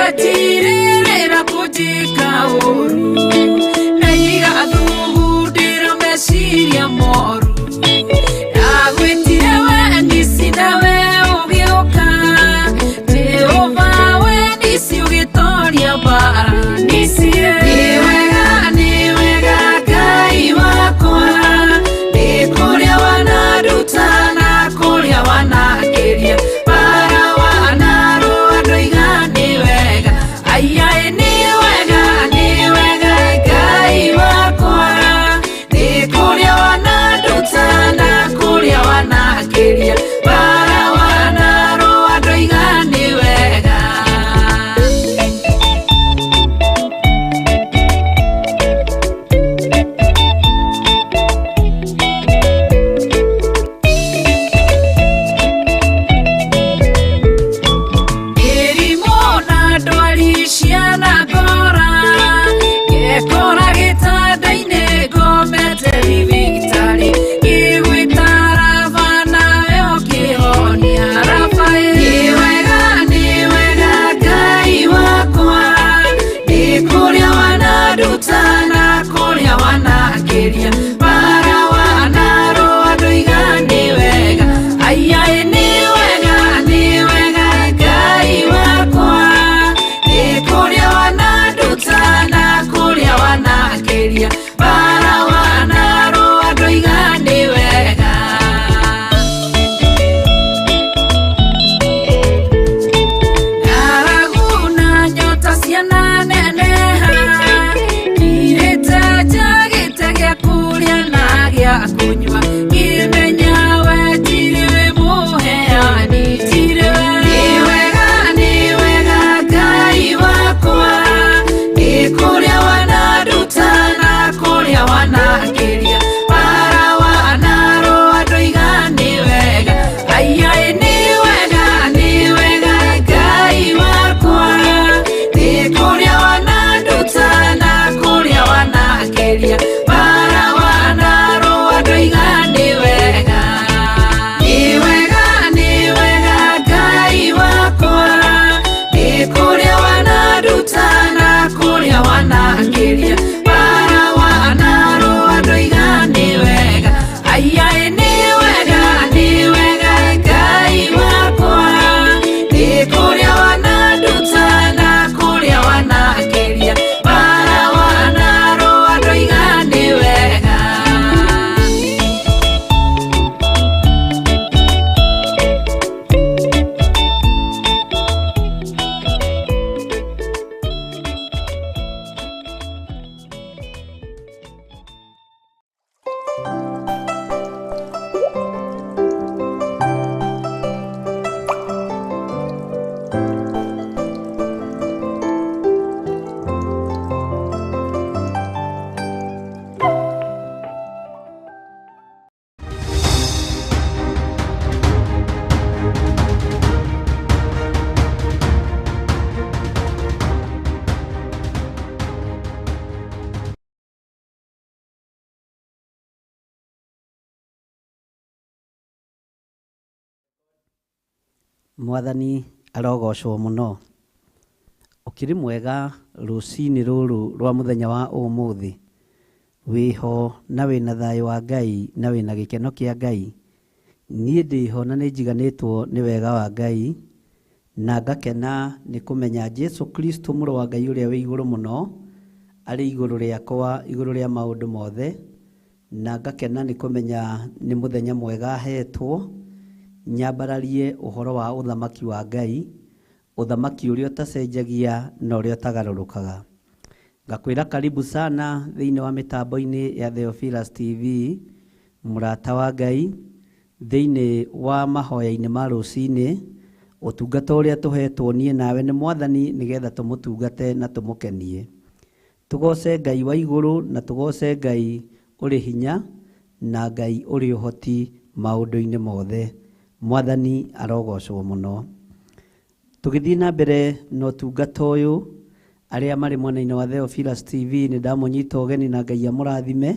wetirĩrĩra kũnjĩka ũru na igathugundĩra meciria moru ndagwĩtire we nisi nawe ũgĩũka Jehova we nisi ũgĩtoria mbara nisi nĩ wega Ngai wakwa nĩ kũrĩa wanaruta na kũrĩa wanangĩria bara wanarũa ndoiga nĩ wega aiai nĩ wega Ngai wakwa nĩ kũrĩa wanaruta na kũrĩa wanangĩria bara wanarũa ndoiga nĩ wega ciana ngora ngekora gĩtanda-inĩ ngomete thibitarĩ ngĩgwĩtara bana we ũkĩhonia Rafael nĩ wega Ngai wakwa nĩ kũrĩa wanaruta na kũrĩa wanangĩria bara wanarũa ndoiga nĩ wega aiai nĩ wega Ngai wakwa kũrĩa wanaruta na kũrĩa wanangĩria bara wanarũa ndoiga nĩ wega ng'aragu na nyota ciananeneha ngirĩte njagĩte gĩa kũrĩa na gĩa kũnyua ngĩmenya we tirĩ wĩ mũheani tirĩ nĩ wega Ngai wakwa nĩ kũrĩa wanaruta na kũrĩa wanangĩria bara wanarũa ndoiga nĩ wega aiai nĩ wega Ngai wakwa nĩ kũrĩa wanaruta na kũrĩa wanangĩria bara wanarũa ndoiga nĩ wega Ngai wakwa nĩ kũrĩa wanaruta na kũrĩa wanangĩria bara wanarũa ndoiga nĩ wega aiai nĩ wega Ngai wakwa nĩ kũrĩa wanaruta na kũrĩa wanangĩria bara wanarũa ndoiga nĩ wega Mwathani arogocwo mũno ũkĩrĩ mwega rũcinĩ rũrũ rwa mũthenya wa ũmũthĩ wĩho na wĩna thayũ wa Ngai na wĩna gĩkeno kĩa Ngai niĩ ndĩho na nĩ njiganĩtwo nĩ wega wa Ngai na ngakena nĩ kũmenya Jesu Kristo mũrũ wa Ngai ũrĩa wĩ igũrũ mũno arĩ igũrũ rĩakwa igũrũ rĩa maũndũ mothe na ngakena nĩ kũmenya nĩ mũthenya mwega hetwo nyambararie ũhoro wa ũthamaki wa Ngai ũthamaki ũrĩa ũtacenjagia na ũrĩa ũtagarũrũkaga ngakwĩra karibu sana thĩinĩ wa mĩtambo-inĩ ya Theophilus TV mũrata wa Ngai thĩinĩ wa mahoya-inĩ ma rũcinĩ ũtungata ũrĩa tũhetwo niĩ nawe nĩ Mwathani nĩgetha tũmũtungate na tũmũkenie tũgoce Ngai wa igũrũ na tũgoce Ngai ũrĩ hinya na Ngai ũrĩ ũhoti maũndũ-inĩ mothe Mwathani arogocwo mũno tũgĩthiĩ na mbere na ũtungata ũyũ arĩa marĩ mwena-inĩ wa Theophilus TV nĩ ndamũnyita ũgeni na Ngai amũrathime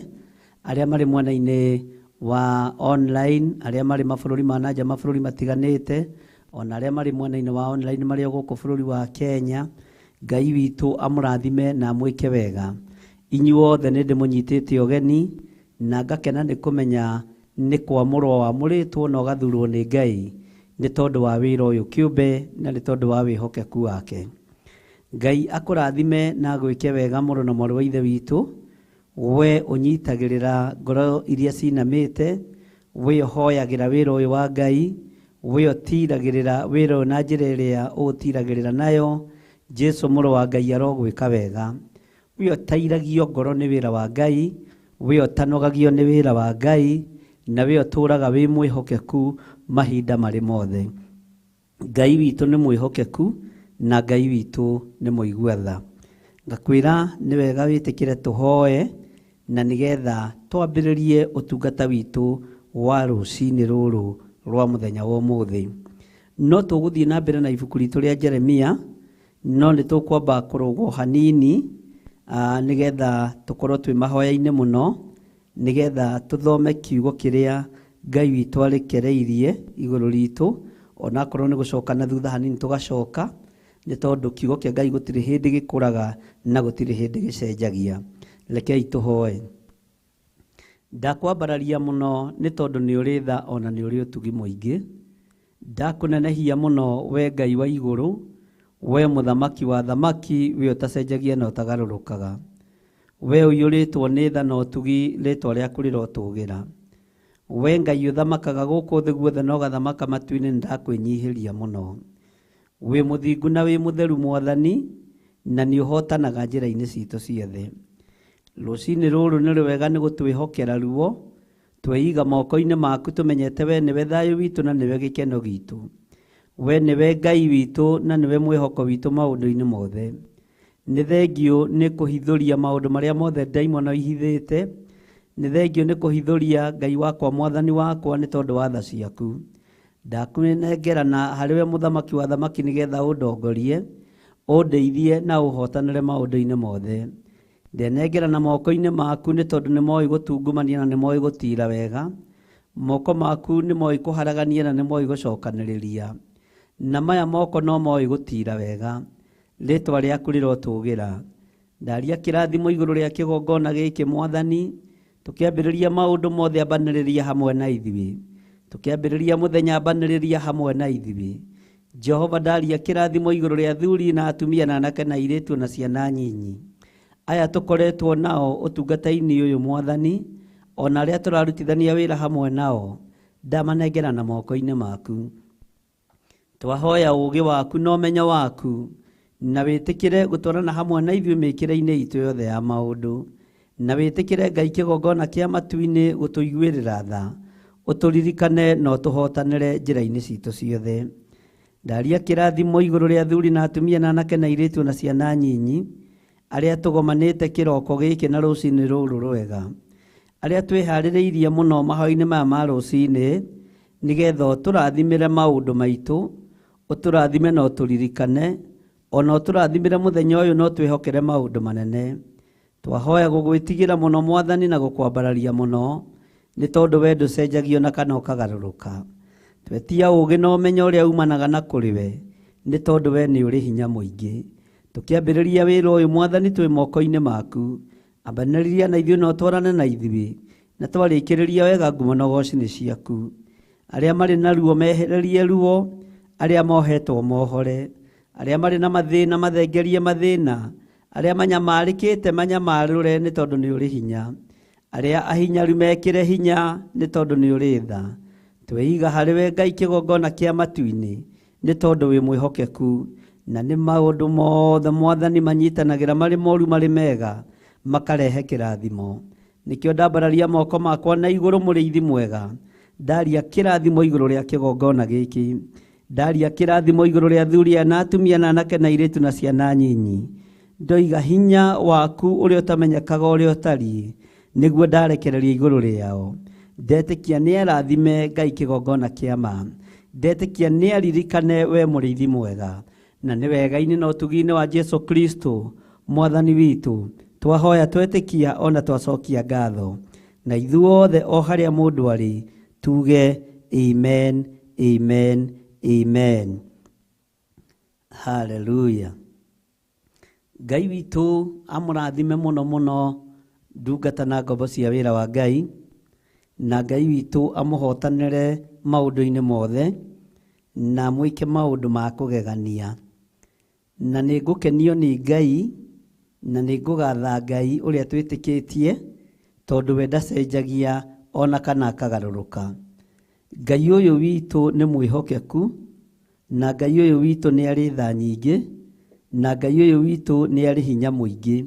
arĩa marĩ mwena-inĩ wa online arĩa marĩ mabũrũri ma nanja mabũrũri matiganĩte ona arĩa marĩ mwena-inĩ wa online marĩ gũkũ bũrũri wa Kenya Ngai witũ amũrathime na amwĩke wega. Inyuothe nĩ ndĩmũnyitĩte ũgeni na ngakena nĩ kũmenya nĩ kwamũrwo wamũrĩtwo na ũgathurwo nĩ Ngai nĩ tondũ wa wĩra ũyũ kĩũmbe na nĩ tondũ wa wĩhokeku wake. Ngai akũrathime na agwĩke wega mũrũ na mwarĩ wa ithe witũ, we ũnyitagĩrĩra ngoro iria cinamĩte, we ũhoyagĩra wĩra ũyũ wa Ngai, we ũtiragĩrĩra wĩra ũyũ na njĩra ĩrĩa ũtiragĩrĩra nayo. Jesu mũrũ wa Ngai arogwĩka wega. We ũtairagio ngoro nĩ wĩra wa Ngai, we ũtanogagio nĩ wĩra wa Ngai, na we ũtũraga wĩ mwĩhokeku mahinda marĩ mothe. Ngai witũ nĩ mwĩhokeku na Ngai witũ nĩ mũigua tha. Ngakwĩra nĩ wega wĩtĩkĩre tũhoe na nĩgetha twambĩrĩrie ũtungata witũ wa rũcinĩ rũrũ rwa mũthenya wa ũmũthĩ. No tũgũthiĩ na mbere na ibuku ritũ rĩa Jeremia, no nĩ tũkwamba kũrũgwo hanini nĩgetha tũkorwo twĩ mahoya-inĩ mũno, nĩgetha tũthome kiugo kĩrĩa Ngai witũ arekereirie igũrũ ritũ, onakorwo nĩ gũcoka na thutha hanini tũgacoka, nĩ tondũ kiugo kĩa Ngai gũtirĩ hĩndĩ gĩkũraga na gũtirĩ hĩndĩ gĩcenjagia. Rekei tũhoe. Ndakwambararia mũno nĩ tondũ nĩ ũrĩ tha ona nĩ ũrĩ ũtugi mũingĩ. Ndakũnenehia mũno we Ngai wa igũrũ, we mũthamaki wa thamaki, we ũtacenjagia na ũtagarũrũkaga. We ũiyũrĩtwo nĩ tha na ũtugi, rĩtwa rĩaku rĩrotũgĩra. We Ngai ũthamakaga gũkũ thĩ guothe na ũgathamaka matu-inĩ, nĩndakwĩnyihĩria mũno. We mũthingu na we mũtheru Mwathani, na nĩ ũhotanaga njĩra-inĩ citũ ciothe. Rũcinĩ rũrũ nĩ rwega nĩ gũtwĩhokera ruo, tweiga moko-inĩ maku tũmenyete we nĩwe thayũ witũ na nĩwe gĩkeno gitũ. We nĩwe Ngai witũ na nĩwe mwĩhoko witũ maũndũ-inĩ mothe. Nĩ thengio nĩ kũhithũria maũndũ marĩa mothe ndaimono ihithĩte. Nĩ thengio nĩ kũhithũria Ngai wakwa Mwathani wakwa nĩ tondũ wa tha ciaku. Ndakwĩnengerana harĩ we mũthamaki wa thamaki nĩgetha ũndongorie, ũndeithie na ũhotanĩre maũndũ-inĩ mothe. Ndenengerana moko-inĩ maku nĩ tondũ nĩ moĩ gũtungumania na nĩ moĩ gũtira wega. Moko maku nĩ moĩ kũharagania na nĩ moĩ gũcokanĩrĩria. Na maya moko no moĩ gũtira wega. Rĩtwa rĩaku rĩrotũgĩra. Ndaria kĩrathimo igũrũ rĩa kĩgongona gĩkĩ Mwathani, tũkĩambĩrĩria maũndũ mothe ambanĩrĩria hamwe na ithuĩ. Tũkĩambĩrĩria mũthenya ambanĩrĩria hamwe na ithuĩ. Jehova, ndaria kĩrathimo igũrũ rĩa athuri na atumia na anake na airĩtu na ciana nyinyi. Aya tũkoretwo nao ũtungata-inĩ ũyũ Mwathani, ona arĩa tũrarutithania wĩra hamwe nao, ndamanengerana moko-inĩ maku. Twahoya ũũgĩ waku na ũmenyo waku, na wĩtĩkĩre gũtwarana hamwe na ithuĩ mĩkĩre-inĩ itũ yothe ya maũndũ, na wĩtĩkĩre Ngai kĩgongona kĩa matu-inĩ gũtũiguĩrĩra tha, ũtũririkane na ũtũhotanĩre njĩra-inĩ citũ ciothe. Ndaria kĩrathimo igũrũ rĩa athuri na atumia na anake na airĩtu na ciana nyinyi, arĩa tũgomanĩte kĩroko gĩkĩ na rũcinĩ rũrũ rwega, arĩa twĩharĩrĩirie mũno mahoya-inĩ maya ma rũcinĩ, nĩgetha ũtũrathimĩre maũndũ maitũ, ũtũrathime na ũtũririkane, ona ũtũrathimĩre mũthenya ũyũ no twĩhokere maũndũ manene. Twahoya gũgwĩtigĩra mũno Mwathani na gũkwambararia mũno, nĩ tondũ we ndũcenjagio na kana ũkagarũrũka. Twetia ũũgĩ na ũmenyo ũrĩa umanaga na kũrĩ we, nĩ tondũ we nĩ ũrĩ hinya mũingĩ. Tũkĩambĩrĩria wĩra ũyũ Mwathani twĩ moko-inĩ maku, ambanĩrĩria na ithuĩ na ũtwarane na ithuĩ, na twarĩkĩrĩria wega ngumo na ũgooci nĩ ciaku. Arĩa marĩ na ruo mehererie ruo, arĩa mohetwo mohore, arĩa marĩ na mathĩna mathengerie mathĩna, arĩa manyamarĩkĩte manyamarũre nĩ tondũ nĩ ũrĩ hinya, arĩa ahinyaru mekĩre hinya nĩ tondũ nĩ ũrĩ tha. Tweiga harĩ we Ngai kĩgongona kĩa matu-inĩ nĩ tondũ wĩ mwĩhokeku, na nĩ maũndũ mothe Mwathani manyitanagĩra marĩ moru marĩ mega makarehe kĩrathimo. Nĩkĩo ndambararia moko makwa na igũrũ mũrĩithi mwega, ndaria kĩrathimo igũrũ rĩa kĩgongona gĩkĩ, ndaria kĩrathimo igũrũ rĩa athuri na atumia na anake na airĩtu na ciana nyinyi. Ndoiga hinya waku ũrĩa ũtamenyekaga ũrĩa ũtariĩ, nĩguo ndarekereria igũrũ rĩao. Ndetĩkia nĩ arathime Ngai kĩgongona kĩa ma, ndetĩkia nĩ aririkane we mũrĩithi mwega, na nĩ wega-inĩ na ũtugi-inĩ wa Jesu Kristo Mwathani witũ twahoya twetĩkia ona twacokia ngatho. Na ithuothe o harĩa mũndũ arĩ tuge amen, amen, amen. Hallelujah. Ngai witũ amũrathime mũno mũno ndungata na ngombo cia wĩra wa Ngai, na Ngai witũ amũhotanĩre maũndũ-inĩ mothe na mwĩke maũndũ ma kũgegania. Na nĩ ngũkenio nĩ Ngai na nĩ ngũgatha Ngai ũrĩa twĩtĩkĩtie, tondũ we ndacenjagia ona kana akagarũrũka. Ngai ũyũ witũ nĩ mwĩhokeku, na Ngai ũyũ witũ nĩ arĩ tha nyingĩ, na Ngai ũyũ witũ nĩ arĩ hinya mũingĩ.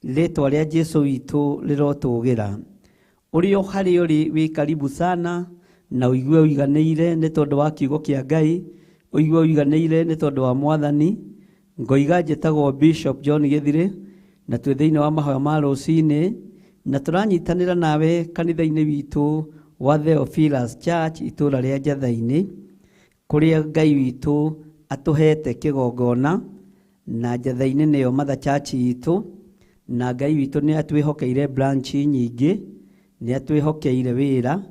Rĩĩtwa rĩa Jesũ witũ rĩrotũgĩra. Ũrĩ o harĩa ũrĩ wĩ karibu sana, na ũigue ũiganĩire nĩ tondũ wa kiugo kĩa Ngai, ũigue ũiganĩire nĩ tondũ wa Mwathani. Ngoiga njĩtagwo Bishop John Gĩthirĩ, na twĩ thĩinĩ wa mahoya ma rũcinĩ, na tũranyitanĩra nawe kanitha-inĩ witũ wa Theophilus Church itũũra rĩa Njatha-inĩ, kũrĩa Ngai witũ atũhete kĩgongona, na Njatha-inĩ nĩyo Mother Church itũ, na Ngai witũ nĩ atwĩhokeire branch nyingĩ, nĩ atwĩhokeire wĩra,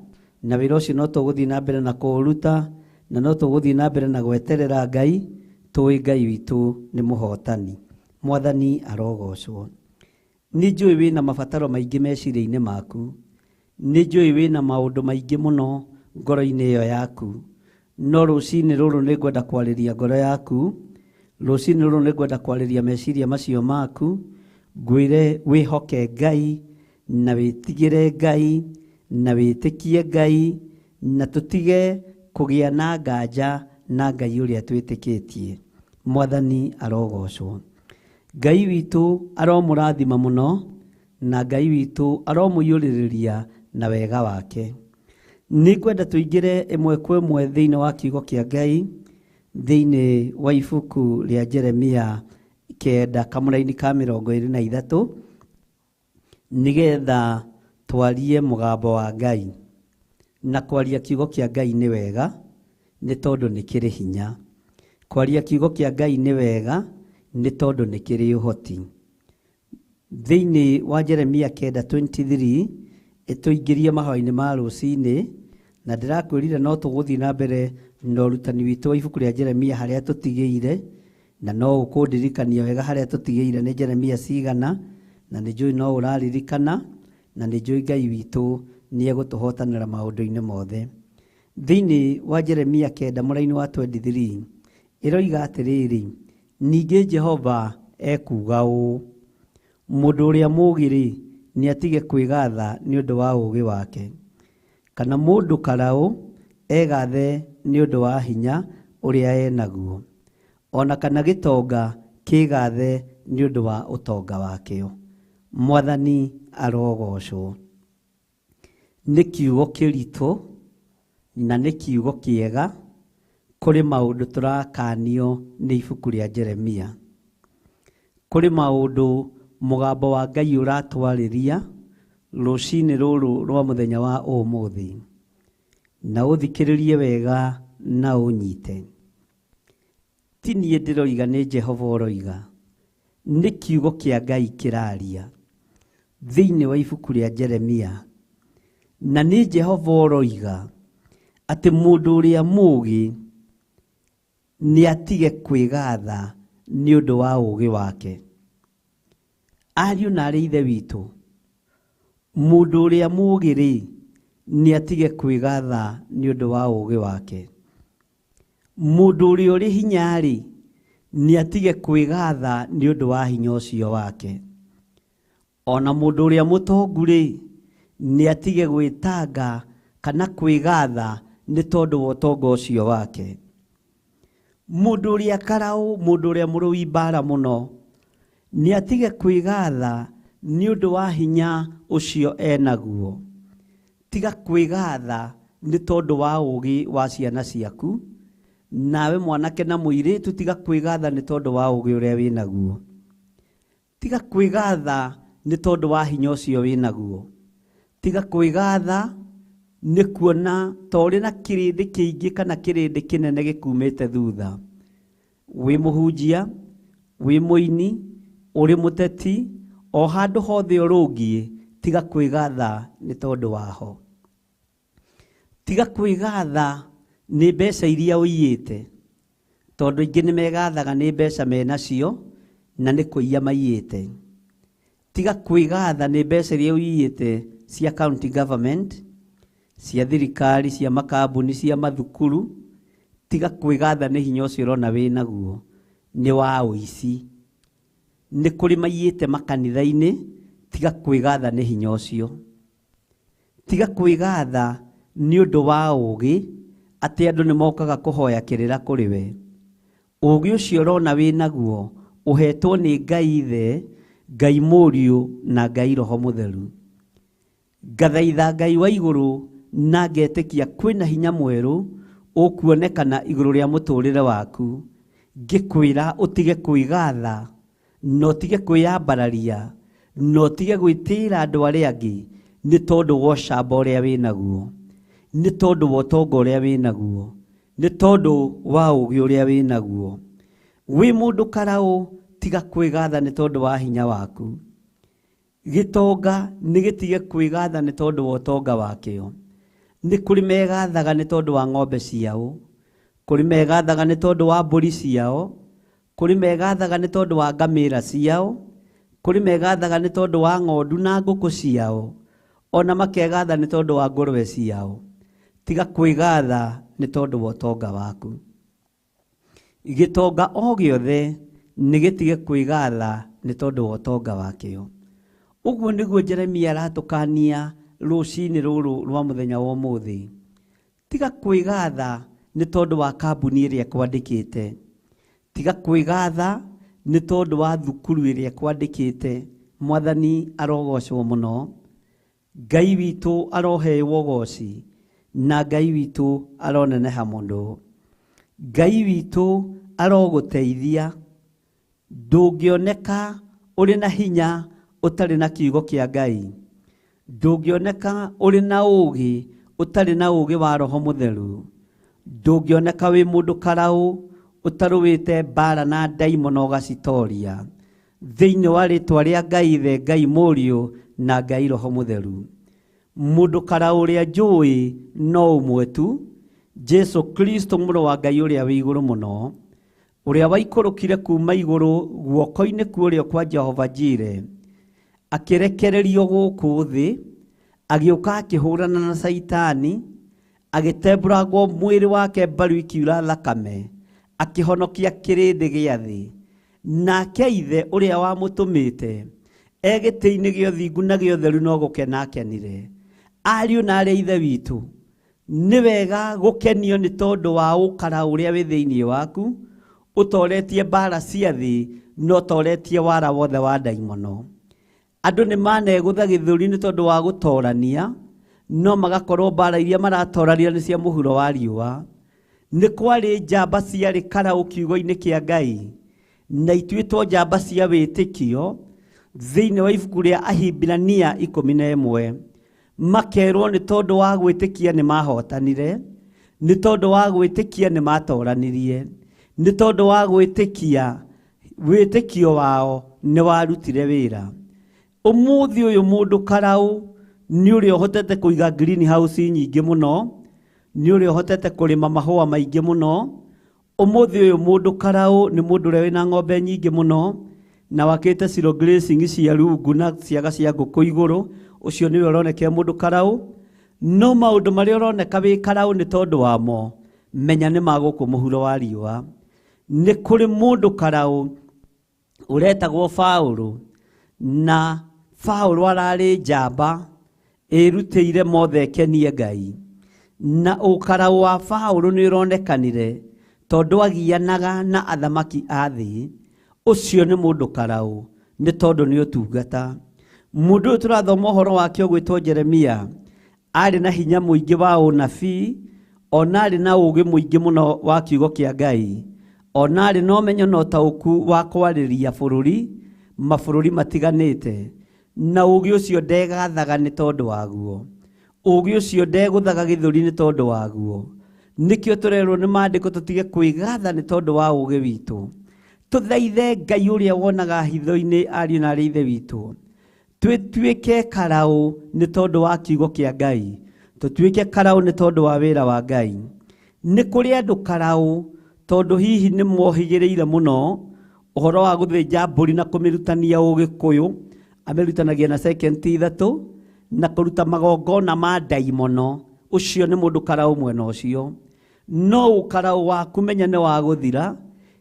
na wĩra ũcio no tũgũthiĩ na mbere na kũũruta, na no tũgũthiĩ na mbere na gweterera Ngai, tũĩ Ngai witũ nĩ mũhotani. Mwathani arogocwo. Nĩ njũĩ wĩna mabataro maingĩ meciria-inĩ maku, nĩ njũĩ wĩna maũndũ maingĩ mũno ngoro-inĩ ĩyo yaku, no rũcinĩ rũrũ nĩ ngwenda kwarĩria ngoro yaku, rũcinĩ rũrũ nĩ ngwenda kwarĩria meciria macio maku, ngwĩre wĩhoke Ngai na wĩtigĩre Ngai na wĩtĩkie Ngai, na tũtige kũgĩa na nganja na Ngai ũrĩa twĩtĩkĩtie. Mwathani arogocwo. Ngai witũ aromũrathima mũno, na Ngai witũ aromũiyũrĩrĩria na wega wake. Nĩ ngwenda tũingĩre ĩmwe kwa ĩmwe thĩinĩ wa kiugo kĩa Ngai, thĩinĩ wa ibuku rĩa Jeremia 9 kamũra-inĩ ka 23, nĩgetha twarie mũgambo wa Ngai. Na kwaria kiugo kĩa Ngai nĩ wega, nĩ tondũ nĩ kĩrĩ hinya. Kwaria kiugo kĩa Ngai nĩ wega, nĩ tondũ nĩ kĩrĩ ũhoti. Thĩinĩ wa Jeremia 9:23 tũingĩrie mahoya-inĩ ma rũcinĩ, na ndĩrakwĩrire no tũgũthiĩ na mbere na ũrutani witũ wa ibuku rĩa Jeremia harĩa tũtigĩire, na no ũkũndirikania wega harĩa tũtigĩire nĩ Jeremia cigana, na nĩ njũĩ no ũraririkana, na nĩ njũĩ Ngai witũ nĩ egũtũhotanĩra maũndũ-inĩ mothe. Thĩinĩ wa Jeremia 9 mũra-inĩ wa 23 ĩroiga atĩrĩrĩ, ningĩ Jehova ekuga ũũ, mũndũ ũrĩa mũũgĩ nĩ atige kwĩgatha nĩ ũndũ wa ũũgĩ wake, kana mũndũ karaũ egathe nĩ ũndũ wa hinya ũrĩa enaguo, ona kana gĩtonga kĩgathe nĩ ũndũ wa ũtonga wakĩo. Mwathani arogocwo. Nĩ kiugo kĩritũ na nĩ kiugo kĩega kũrĩ maũndũ tũrakanio nĩ ibuku rĩa Jeremia. Kũrĩ maũndũ mũgambo wa Ngai ũratwarĩria rũcinĩ rũrũ rwa mũthenya wa ũmũthĩ, na ũthikĩrĩrie wega na ũnyite. Ti niĩ ndĩroiga, nĩ Jehova ũroiga. Nĩ kiugo kĩa Ngai kĩraria thĩinĩ wa ibuku rĩa Jeremia, na nĩ Jehova ũroiga atĩ mũndũ ũrĩa mũũgĩ nĩ atige kwĩgatha nĩ ũndũ wa ũũgĩ wake. Ariũ na arĩ ithe witũ, mũndũ ũrĩa mũũgĩ nĩ atige kwĩgatha nĩ ũndũ wa ũũgĩ wake. Mũndũ ũrĩa ũrĩ hinya nĩ atige kwĩgatha nĩ ũndũ wa hinya ũcio wake. Ona mũndũ ũrĩa mũtongu nĩ atige gwĩtanga kana kwĩgatha nĩ tondũ wa ũtonga ũcio wake. Mũndũ ũrĩa karaũ, mũndũ ũrĩa mũrũi mbara mũno, nĩ atige kwĩgatha nĩ ũndũ wa hinya ũcio enaguo. Tiga kwĩgatha nĩ tondũ wa ũũgĩ wa ciana ciaku, nawe mwanake na mũirĩtu tiga kwĩgatha nĩ tondũ wa ũũgĩ ũrĩa wĩnaguo. Tiga kwĩgatha nĩ tondũ wa hinya ũcio wĩnaguo. Tiga kwĩgatha nĩ kuona ta ũrĩ na kĩrĩndĩ kĩingĩ kana kĩrĩndĩ kĩnene gĩkumĩte thutha. Wĩ mũhunjia, wĩ mũini, ũrĩ mũteti, o handũ hothe ũrũngiĩ, tiga kwĩgatha nĩ tondũ waho. Tiga kwĩgatha nĩ mbeca iria ũiyĩte, tondũ ingĩ nĩ megathaga nĩ mbeca menacio, na nĩ kũiya maiyĩte. Tiga kwĩgatha nĩ mbeca iria ũiyĩte cia county government, cia thirikari, cia makambuni, cia mathukuru. Tiga kwĩgatha nĩ hinya ũcio ũrona wĩ naguo nĩ wa ũici. Nĩ kũrĩ maiyĩte makanitha-inĩ, tiga kwĩgatha nĩ hinya ũcio. Tiga kwĩgatha nĩ ũndũ wa ũũgĩ atĩ andũ nĩ mokaga kũhoya kĩrĩra kũrĩ we. Ũũgĩ ũcio ũrona wĩ naguo ũhetwo nĩ Ngai Ithe, Ngai Mũriũ na Ngai Roho Mũtheru. Ngathaitha Ngai wa igũrũ na ngetĩkia kwĩna hinya mwerũ ũkuonekana igũrũ rĩa mũtũrĩre waku, ngĩkwĩra ũtige kwĩgatha na ũtige kwĩyambararia na ũtige gwĩtĩĩra andũ arĩa angĩ nĩ tondũ wa ũcamba ũrĩa wĩ naguo, nĩ tondũ wa ũtonga ũrĩa wĩ naguo, nĩ tondũ wa ũũgĩ ũrĩa wĩ naguo. Wĩ mũndũ karaũ, tiga kwĩgatha nĩ tondũ wa hinya waku. Gĩtonga nĩ gĩtige kwĩgatha nĩ tondũ wa ũtonga wakĩo. Nĩ kũrĩ megathaga nĩ tondũ wa ng'ombe ciao, kũrĩ megathaga nĩ tondũ wa mbũri ciao, kũrĩ megathaga nĩ tondũ wa ngamĩra ciao, kũrĩ megathaga nĩ tondũ wa ng'ondu na ngũkũ ciao, ona makegatha nĩ tondũ wa ngũrwe ciao. Tiga kwĩgatha nĩ tondũ wa ũtonga waku. Gĩtonga o gĩothe nĩ gĩtige kwĩgatha nĩ tondũ wa ũtonga wakĩo. Ũguo nĩguo Jeremia aratũkania rũciinĩ rũrũ rwa mũthenya wa ũmũthĩ. Tiga kwĩgatha nĩ tondũ wa kambuni ĩrĩa kwandĩkĩte. Tiga kwĩgatha nĩ tondũ wa thukuru ĩrĩa kwandĩkĩte. Mwathani arogocwo mũno. Ngai witũ aroheyo ũgooci na Ngai witũ aroneneha mũno. Ngai witũ arogũteithia. Ndũngĩoneka ũrĩ na hinya ũtarĩ na kiugo kĩa Ngai. Ndũngĩoneka ũrĩ na ũũgĩ ũtarĩ na ũũgĩ wa Roho Mũtheru. Ndũngĩoneka wĩ mũndũ karaũ ũtarũwĩte mbara na ndaimono ũgacitoria thĩinĩ wa rĩtwa rĩa Ngai Ithe, Ngai Mũriũ na Ngai Roho Mũtheru. Mũndũ karaũ ũrĩa njũĩ no ũmwe tu, Jesu Kristo mũrũ wa Ngai ũrĩa wĩ igũrũ mũno, ũrĩa waikũrũkire kuma igũrũ guoko-inĩ kuorĩo kwa Jehova Jire, akĩrekererio gũkũ thĩ, agĩũka akĩhũrana na Saitani, agĩtembũrangwo mwĩrĩ wake mbaru ikiura thakame, akĩhonokia kĩrĩndĩ gĩa thĩ. Nake Ithe ũrĩa wamũtũmĩte egĩtĩ-inĩ gĩa ũthingu na gĩa ũtheru no gũkena akenire. Ariũ na aarĩ a Ithe witũ, nĩ wega gũkenio nĩ tondũ wa ũkaraũ ũrĩa wĩ thĩinĩ waku, ũtoretie mbara cia thĩ no ũtoretie wara wothe wa ndaimono. Andũ nĩ manegũtha gĩthũri nĩ tondũ wa gũtorania, no magakorwo mbara iria maratorania nĩ cia mũhuro wa riũa. Nĩ kwarĩ njamba ciarĩ karaũ kiugo-inĩ kĩa Ngai, na ituĩtwo njamba cia wĩtĩkio thĩinĩ wa ibuku rĩa Ahibirania 11. Makerwo nĩ tondũ wa gwĩtĩkia nĩ mahotanire, nĩ tondũ wa gwĩtĩkia nĩ matoranirie, nĩ tondũ wa gwĩtĩkia wĩtĩkio wao nĩ warutire wĩra. Ũmũthĩ ũyũ mũndũ karaũ nĩ ũrĩa ũhotete kũiga greenhouse nyingĩ mũno, nĩ ũrĩa ũhotete kũrĩma mahũa maingĩ mũno. Ũmũthĩ ũyũ mũndũ karaũ nĩ mũndũ ũrĩa wĩna ng'ombe nyingĩ mũno na wakĩte zero grazing cia rungu na ciaga cia ngũkũ igũrũ. Ũcio nĩwe ũroneka mũndũ karaũ. No maũndũ marĩa ũroneka wĩ karaũ nĩ tondũ wamo, menya nĩ magũkũ mũhuro wa riũa. Nĩ kũrĩ mũndũ karaũ ũretagwo Paũlũ, na Paũlũ ararĩ njamba ĩrutĩire mothe ekenie Ngai. Na ũkaraũ wa Paũlũ nĩ ũronekanire tondũ agianaga na athamaki a thĩ. Ũcio nĩ mũndũ karaũ nĩ tondũ nĩ ũtungata. Mũndũ ũyũ tũrathoma ũhoro wake ũgwĩtwo Jeremia arĩ na hinya mũingĩ wa ũnabii, ona arĩ na ũũgĩ mũingĩ mũno wa kiugo kĩa Ngai, ona arĩ na ũmenyo na ũtaũku wa kwarĩria mabũrũri matiganĩte. Na ũũgĩ ũcio ndegathaga nĩ tondũ waguo. Ũũgĩ ũcio ndegũthaga gĩthũri nĩ tondũ waguo. Nĩkĩo tũrerwo nĩ maandĩko tũtige kwĩgatha nĩ tondũ wa ũũgĩ witũ. Tũthaithe Ngai ũrĩa wonaga hitho-inĩ, ariũ na aarĩ a Ithe witũ, twĩtuĩke karaũ nĩ tondũ wa kiugo kĩa Ngai, tũtuĩke karaũ nĩ tondũ wa wĩra wa Ngai. Nĩ kũrĩ andũ karaũ tondũ hihi nĩ mohĩgĩrĩire mũno Ũhoro wa gũthĩnja mbũri na kũmĩrutania Ũgĩkũyũ, amĩrutanagia na sekendi 3 na kũruta magongona ma ndaimono. Ũcio nĩ mũndũ karaũ mwena ũcio. No ũkaraũ waku menya nĩ wa gũthira,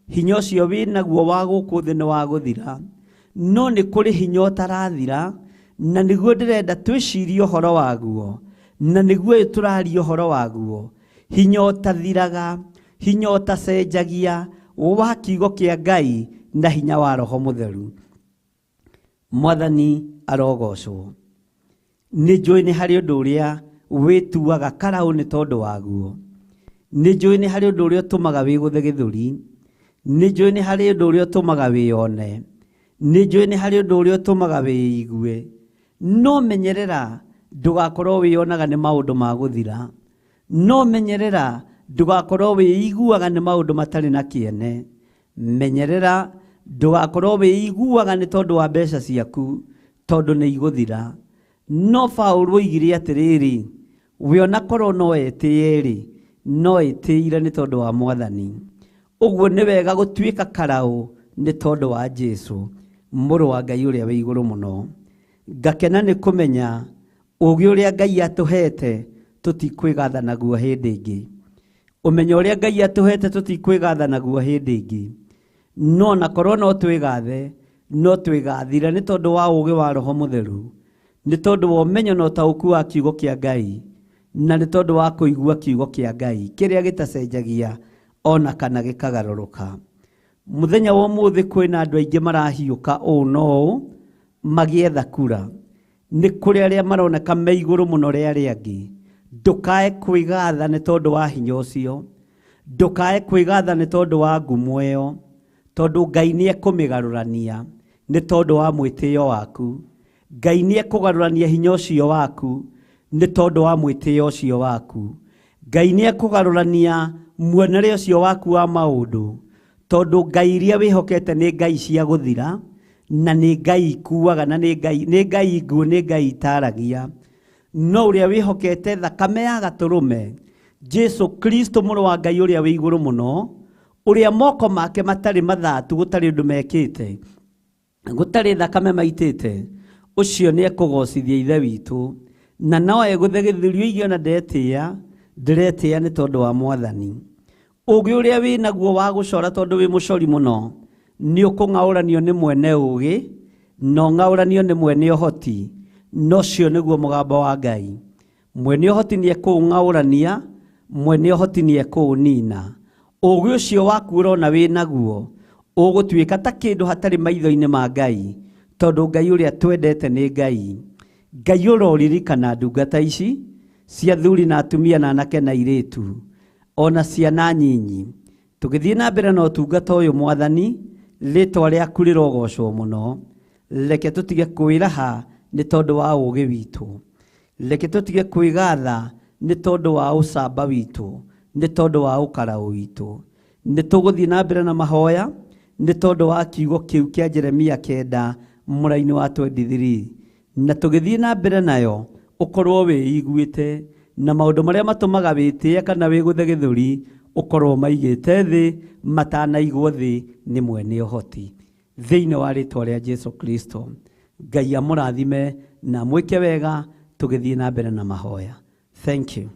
hinya ũcio wĩnaguo wa gũkũ thĩ nĩ wa gũthira, no nĩ kũrĩ hinya ũtarathira, na nĩguo ndĩrenda twĩcirie ũhoro waguo, na nĩguo tũraria ũhoro waguo. Hinya ũtathiraga, hinya ũtacenjagia, wa kiugo kĩa Ngai na hinya wa Roho Mũtheru. Mwathani arogocwo. Nĩ njũĩ nĩ harĩ ũndũ ũrĩa wĩtuaga karaũ nĩ tondũ waguo. Nĩ njũĩ nĩ harĩ ũndũ ũrĩa ũtũmaga wĩgũthe gĩthũri. Nĩ njũĩ nĩ harĩ ũndũ ũrĩa ũtũmaga wĩone. Nĩ njũĩ nĩ harĩ ũndũ ũrĩa ũtũmaga wĩigue. No menyerera ndũgakorwo wĩonaga nĩ maũndũ ma gũthira. No menyerera ndũgakorwo wĩiguaga nĩ maũndũ matarĩ na kĩene. Menyerera ndũgakorwo wĩiguaga nĩ tondũ wa mbeca ciaku, tondũ nĩ igũthira. No Paũlũ oigire atĩrĩrĩ, we onakorwo no etĩĩe-rĩ, no etĩĩre nĩ tondũ wa Mwathani. Ũguo nĩ wega gũtuĩka karaũ nĩ tondũ wa Jesũ, mũrũ wa Ngai ũrĩa wĩ igũrũ mũno. Ngakena nĩ kũmenya ũũgĩ ũrĩa Ngai atũhete tũtikwĩgatha naguo hĩndĩ ĩngĩ. Ũmenyo ũrĩa Ngai atũhete tũtikwĩgatha naguo hĩndĩ ĩngĩ. No nakorwo no twĩgathe, no twĩgathire nĩ tondũ wa ũũgĩ wa Roho Mũtheru, nĩ tondũ wa ũmenyo na ũtaũku wa kiugo kĩa Ngai, na nĩ tondũ wa kũigua kiugo kĩa Ngai kĩrĩa gĩtacenjagia ona kana gĩkagarũrũka. Mũthenya wa ũmũthĩ kwĩna andũ aingĩ marahiũka ũũ no ũũ magĩetha kura. Nĩ kũrĩ arĩa maroneka me igũrũ mũno rĩa arĩa angĩ. Ndũkae kwĩgatha nĩ tondũ wa hinya ũcio. Ndũkae kwĩgatha nĩ tondũ wa ngumo ĩyo, tondũ Ngai nĩ ekũmĩgarũrania nĩ tondũ wa mwĩtĩo waku. Ngai nĩ ekũgarũrania hinya ũcio waku nĩ tondũ wa mwĩtĩo ũcio waku. Ngai nĩ ekũgarũrania muonere ũcio waku wa maũndũ, tondũ Ngai iria wĩhokete nĩ Ngai cia gũthira, na nĩ Ngai ikuaga, na nĩ Ngai nguo, nĩ Ngai itaragia. No ũrĩa wĩhokete thakame ya gatũrũme, Jesũ Kristo mũrũ wa Ngai ũrĩa wĩ igũrũ mũno, ũrĩa moko make matarĩ mathatu, gũtarĩ ũndũ mekĩte, gũtarĩ thakame maitĩte, ũcio nĩ ekũgocithia ithe witũ, na no egũthe gĩthũri. Oige ona ndetĩĩa, ndĩretĩĩa nĩ tondũ wa Mwathani. Ũũgĩ ũrĩa wĩ naguo wa gũcora, tondũ wĩ mũcori mũno, nĩ ũkũng'aũranio nĩ mwene ũũgĩ, na ũng'aũranio nĩ mwene ũhoti, no cio nĩguo mũgambo wa Ngai. Mwene ũhoti nĩ ekũng'aũrania, mwene ũhoti nĩ ekũnina. Ũũgĩ ũcio waku ũrona wĩ naguo ũgũtuĩka ta kĩndũ hatarĩ maitho-inĩ ma Ngai, tondũ Ngai ũrĩa twendete nĩ Ngai. Ngai ũroririkana ndungata ici cia athuri na atumia na anake na airĩtu, ona ciana nyinyi. Tũgĩthiĩ na mbere na ũtungata ũyũ Mwathani, rĩĩtwa rĩaku rĩrogocwo mũno. Reke tũtige kwĩraha nĩ tondũ wa ũũgĩ witũ. Reke tũtige kwĩgatha nĩ tondũ wa ũcamba witũ, nĩ tondũ wa ũkaraũ witũ. Nĩ tũgũthiĩ na mbere na mahoya nĩ tondũ wa kiugo kĩu kĩa Jeremia 9 mũraini wa 23. Na tũgĩthiĩ na mbere nayo, ũkorwo wĩiguĩte, na maũndũ marĩa matũmaga wĩtĩĩe kana wĩgũthe gĩthũri ũkorwo maigĩte thĩ, matanaigwo thĩ nĩ mwene ũhoti. Thĩinĩ wa rĩĩtwa rĩa Jesũ Kristo, Ngai amũrathime na mwĩke wega. Tũgĩthiĩ na mbere na mahoya. Thank you.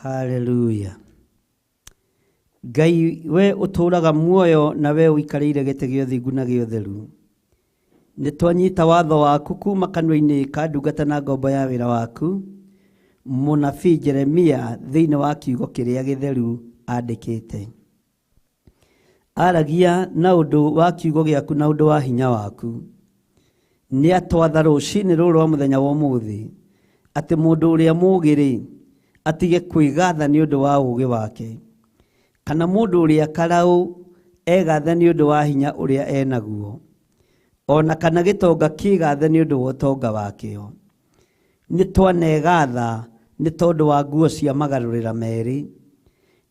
Hallelujah. Ngai we ũtũũraga muoyo, na we ũikarĩire gĩtĩ gĩa ũthingu na gĩa ũtheru. Nĩ twanyita watho waku kuma kanua-inĩ ka ndungata na ngombo ya wĩra waku, mũnabii Jeremia, thĩinĩ wa kiugo kĩrĩa gĩtheru andĩkĩte. Aragia na ũndũ wa kiugo gĩaku na ũndũ wa hinya waku. Nĩ atwatha rũciinĩ rũrũ rwa mũthenya wa ũmũthĩ atĩ mũndũ ũrĩa mũũgĩ-rĩ atige kwĩgatha nĩ ũndũ wa ũũgĩ wake, kana mũndũ ũrĩa karaũ egathe nĩ ũndũ wa hinya ũrĩa enaguo, ona kana gĩtonga kĩgathe nĩ ũndũ wa ũtonga wakĩo. Nĩ twanegatha nĩ tondũ wa nguo cia magarũrĩra merĩ.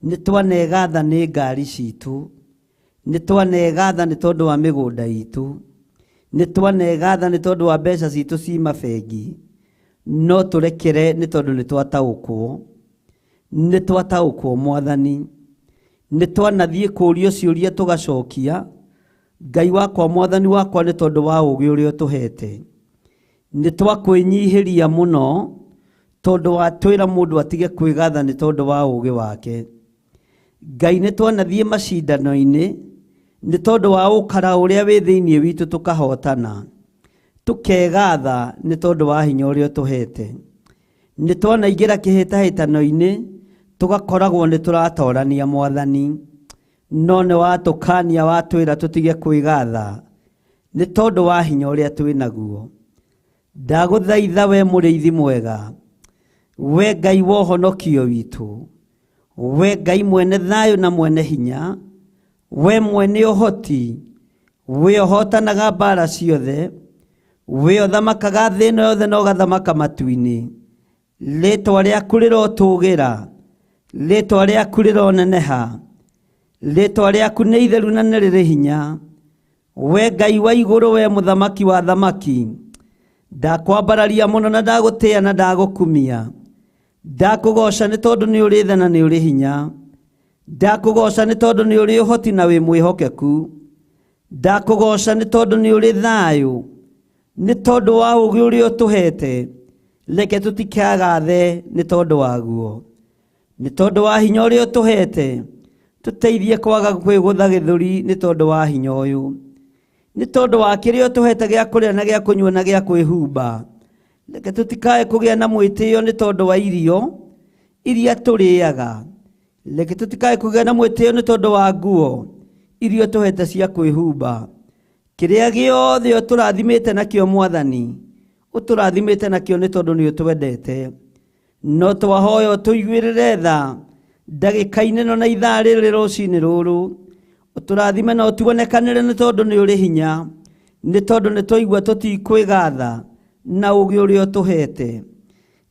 Nĩ twanegatha nĩ ngari citũ. nĩ twanegatha nĩ tondũ wa mĩgũnda itũ, nĩ twanegatha nĩ tondũ wa mbeca citũ ci mabengi, no tũrekere nĩ tondũ nĩ twataũkwo Mwathani, nĩ twanathiĩ kũũrio ciũria tũgacokia. Ngai wakwa, Mwathani wakwa, nĩ tondũ wa ũũgĩ ũrĩa ũtũhete, nĩ twakwĩnyihĩria mũno tondũ wa twĩra mũndũ atige kwĩgatha nĩ tondũ wa ũũgĩ wake. Ngai, nĩ twanathiĩ macindano-inĩ nĩ tondũ wa ũkara ũrĩa wĩ thĩinĩ witũ tũkahotana, tũkegatha nĩ tondũ wa hinya ũrĩa ũtũhete. Nĩ twanaingĩra kĩhĩtahĩtano-inĩ tũgakoragwo nĩ tũratorania Mwathani, no nĩ watũkania watwĩra tũtige kwĩgatha nĩ tondũ wa hinya ũrĩa twĩnaguo. Ndagũthaitha we mũrĩithi mwega, we Ngai wa ũhonokio witũ, we Ngai mwene thayũ na mwene hinya, we mwene ũhoti, we ũhotanaga mbara ciothe, we ũthamakaga thĩ ĩno yothe na ũgathamaka matu-inĩ. Rĩĩtwa rĩaku rĩrotũũgĩra, rĩĩtwa rĩaku rĩroneneha, rĩĩtwa rĩaku nĩ itheru na nĩ rĩrĩ hinya. We Ngai wa igũrũ, we mũthamaki wa thamaki, ndakwambararia mũno na ndagũtĩĩa na ndagũkumia. Ndakũgoca nĩ tondũ nĩ ũrĩ tha na nĩ ũrĩ hinya. Ndakũgoca nĩ tondũ nĩ ũrĩ ũhoti na wĩ mwĩhokeku. Ndakũgoca nĩ tondũ nĩ ũrĩ thayũ, nĩ tondũ wa ũũgĩ ũrĩa ũtũhete. Reke tũtikagathe nĩ tondũ waguo, nĩ tondũ wa hinya ũrĩa ũtũhete. Tũteithie kwaga kwĩgũtha gĩthũri nĩ tondũ wa hinya ũyũ, nĩ tondũ wa kĩrĩa ũtũhete gĩa kũrĩa na gĩa kũnyua na gĩa kwĩhumba. Reke tũtikae kũgĩa na mwĩtĩo nĩ tondũ wa irio iria tũrĩaga. Reke tũtikae kũgĩa na mwĩtĩo nĩ tondũ wa nguo iria tũhete cia kwĩhumba. Kĩrĩa gĩothe ũtũrathimĩte nakĩo Mwathani, ũtũrathimĩte nakĩo nĩ tondũ nĩ ũtwendete. No twahoya ũtũiguĩrĩre tha ndagĩka-inĩ ĩno na ithaa rĩrĩ rũcinĩ rũrũ. Ũtũrathime na ũtuonekanĩre nĩ tondũ nĩ ũrĩ hinya, nĩ tondũ nĩ twaigua tũtikwĩgatha na ũũgĩ ũrĩa ũtũhete.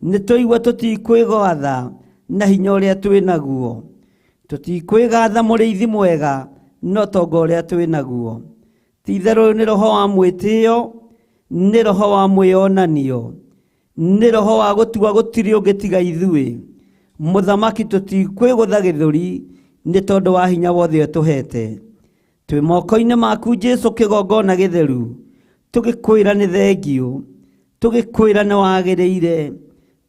Nĩ twaigua tũtikwĩgatha na hinya ũrĩa twĩnaguo. Tũtikwĩgatha mũrĩithi mwega, no tonga ũrĩa twĩnaguo. Ti-itherũ nĩ roho wa mwĩtĩo, nĩ roho wa mwĩonanio, nĩ roho wa gũtua gũtirĩ ũngĩ tiga ithuĩ. Mũthamaki, tũtikwĩgũtha gĩthũri nĩ tondũ wa hinya wothe ũtũhete. Twĩ moko-inĩ maku Jesũ, kĩgongona gĩtheru, tũgĩkwĩra nĩ thengiũ, tũgĩkwĩra nĩ wagĩrĩire,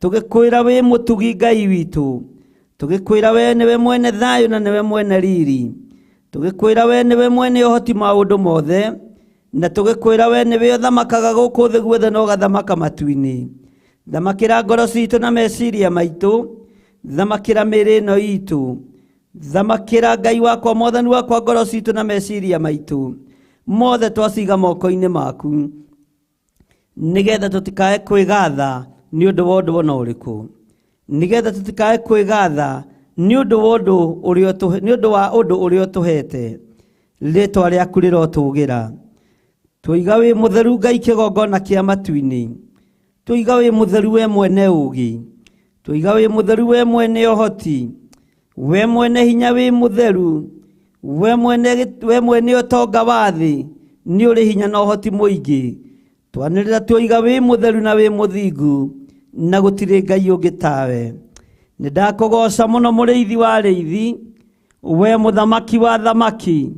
tũgĩkwĩra wĩ mũtugi Ngai witũ, tũgĩkwĩra we nĩwe mwene thayũ na nĩwe mwene riri, tũgĩkwĩra we nĩwe mwene ũhoti maũndũ mothe, na tũgĩkwĩra we nĩwe ũthamakaga gũkũ thĩ guothe na ũgathamaka matu-inĩ. Thamakĩra ngoro citũ na meciria maitũ, thamakĩra mĩĩrĩ ĩno itũ, thamakĩra Ngai wakwa, Mwathani wakwa, ngoro citũ na meciria maitũ mothe twaciga moko-inĩ maku, nĩgetha tũtikae kwĩgatha nĩ ũndũ wa ũndũ ona ũrĩkũ, nĩgetha tũtikae kwĩgatha nĩ ũndũ wa ũndũ ũrĩa ũtũhete. Rĩĩtwa rĩaku rĩrotũũgĩra. Tũiga wĩ mũtheru Ngai, kĩgongona kĩa matu-inĩ. Tũiga wĩ mũtheru we mwene ũũgĩ. Tũiga wĩ mũtheru we mwene ũhoti. We mwene hinya wĩ mũtheru. We mwene ũtonga wa thĩ. Nĩ ũrĩ hinya na ũhoti mũingĩ. Twanĩrĩra tũiga wĩ mũtheru na wĩ mũthingu, na gũtirĩ Ngai ũngĩ tawe. Nĩ ndakũgoca mũno mũrĩithi wa rĩithi, we mũthamaki wa thamaki,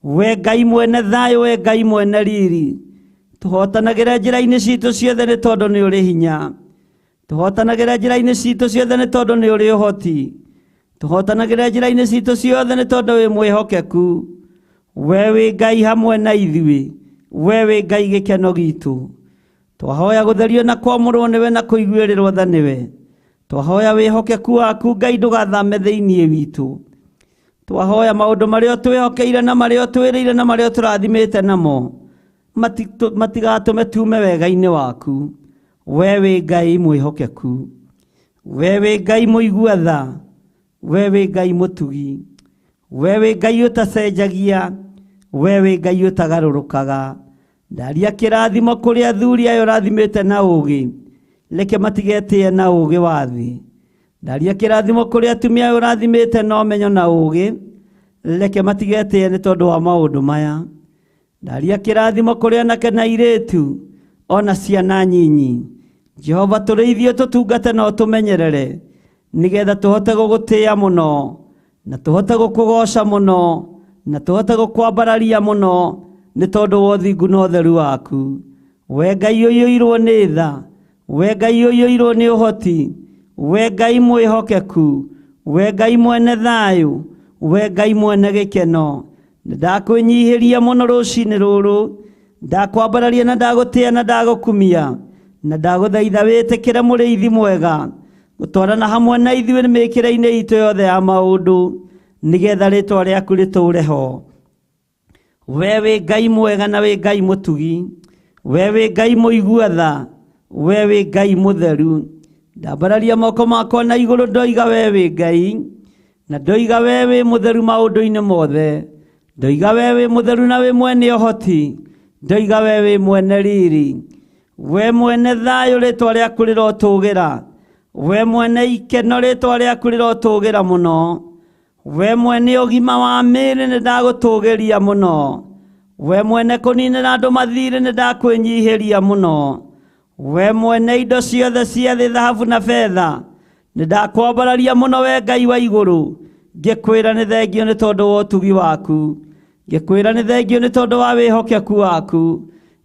we Ngai mwene thayũ, we Ngai mwene riri. Tũhotanagĩra njĩra-inĩ citũ ciothe nĩ tondũ nĩ ũrĩ hinya. Tũhotanagĩra njĩra-inĩ citũ ciothe nĩ tondũ nĩ ũrĩ ũhoti. Tũhotanagĩra njĩra-inĩ citũ ciothe nĩ tondũ wĩ mwĩhokeku. We wĩ Ngai hamwe na ithuĩ, we wĩ Ngai gĩkeno gitũ. Twahoya gũtherio na kwamũrwo nĩwe na kũiguĩrĩrwo tha nĩwe. Twahoya wĩhokeku waku Ngai ndũgathame thĩinĩ witũ. Twahoya maũndũ marĩa twĩhokeire na marĩa twĩrĩire na marĩa tũrathimĩte namo matigatũme tume wega-inĩ waku. We wĩ Ngai mwĩhokeku, we wĩ Ngai mũigua tha, we wĩ Ngai mũtugi, we wĩ Ngai ũtacenjagia, we wĩ Ngai ũtagarũrũkaga. Ndaria kĩrathimo kũrĩ athuri aya ũrathimĩte na ũũgĩ, reke matigetĩe na ũũgĩ wa thĩ. Ndaria kĩrathimo kũrĩ atumia aya ũrathimĩte na ũmenyo na ũũgĩ, reke matigete nĩ tondũ wa maũndũ maya. Ndaria kĩrathimo kũrĩ anake na airĩtu ona ciana nyinyi. Jehova tũrĩithie tũtungate na ũtũmenyerere nĩgetha tũhote gũgũtĩĩa mũno na tũhote gũkũgoca mũno na tũhote gũkwambararia mũno nĩ tondũ wa ũthingu na ũtheru waku. We Ngai ũiyũirwo nĩ tha, we Ngai ũiyũirwo nĩ ũhoti, we Ngai mwĩhokeku, we Ngai mwene thayũ, we Ngai mwene gĩkeno. Ndakwĩnyihĩria mũno rũcinĩ rũrũ, ndakwambararia na ndagũtĩĩa na ndagũkumia na ndagũthaitha wĩtĩkĩre mũrĩithi mwega gũtwarana hamwe na ithuĩ mĩkĩre-inĩ itũ yothe ya maũndũ nĩgetha rĩtwa rĩaku rĩtũũre ho. We wĩ Ngai mwega na wĩ Ngai mũtugi, we wĩ Ngai mũigua tha, we wĩ Ngai mũtheru. Ndambararia moko makwa na igũrũ ndoiga we wĩ Ngai, na ndoiga we wĩ mũtheru maũndũ-inĩ mothe. Ndoiga we wĩ mũtheru na wĩ mwene ũhoti, ndoiga we wĩ mwene riri, we mwene thayũ rĩtwa rĩaku rĩrotũũgĩra, we mwene ikeno rĩtwa rĩaku rĩrotũũgĩra mũno, we mwene ũgima wa mĩĩrĩ nĩ ndagũtũũgĩria mũno, we mwene kũninĩra andũ mathirĩ nĩ ndakwĩnyihĩria mũno, we mwene indo ciothe cia thĩ thahabu na betha nĩ ndakwambararia mũno we Ngai wa igũrũ. Ngĩkwĩra nĩ thengio nĩ tondũ wa ũtugi waku, ngĩkwĩra nĩ thengio nĩ tondũ wa wĩhokeku waku,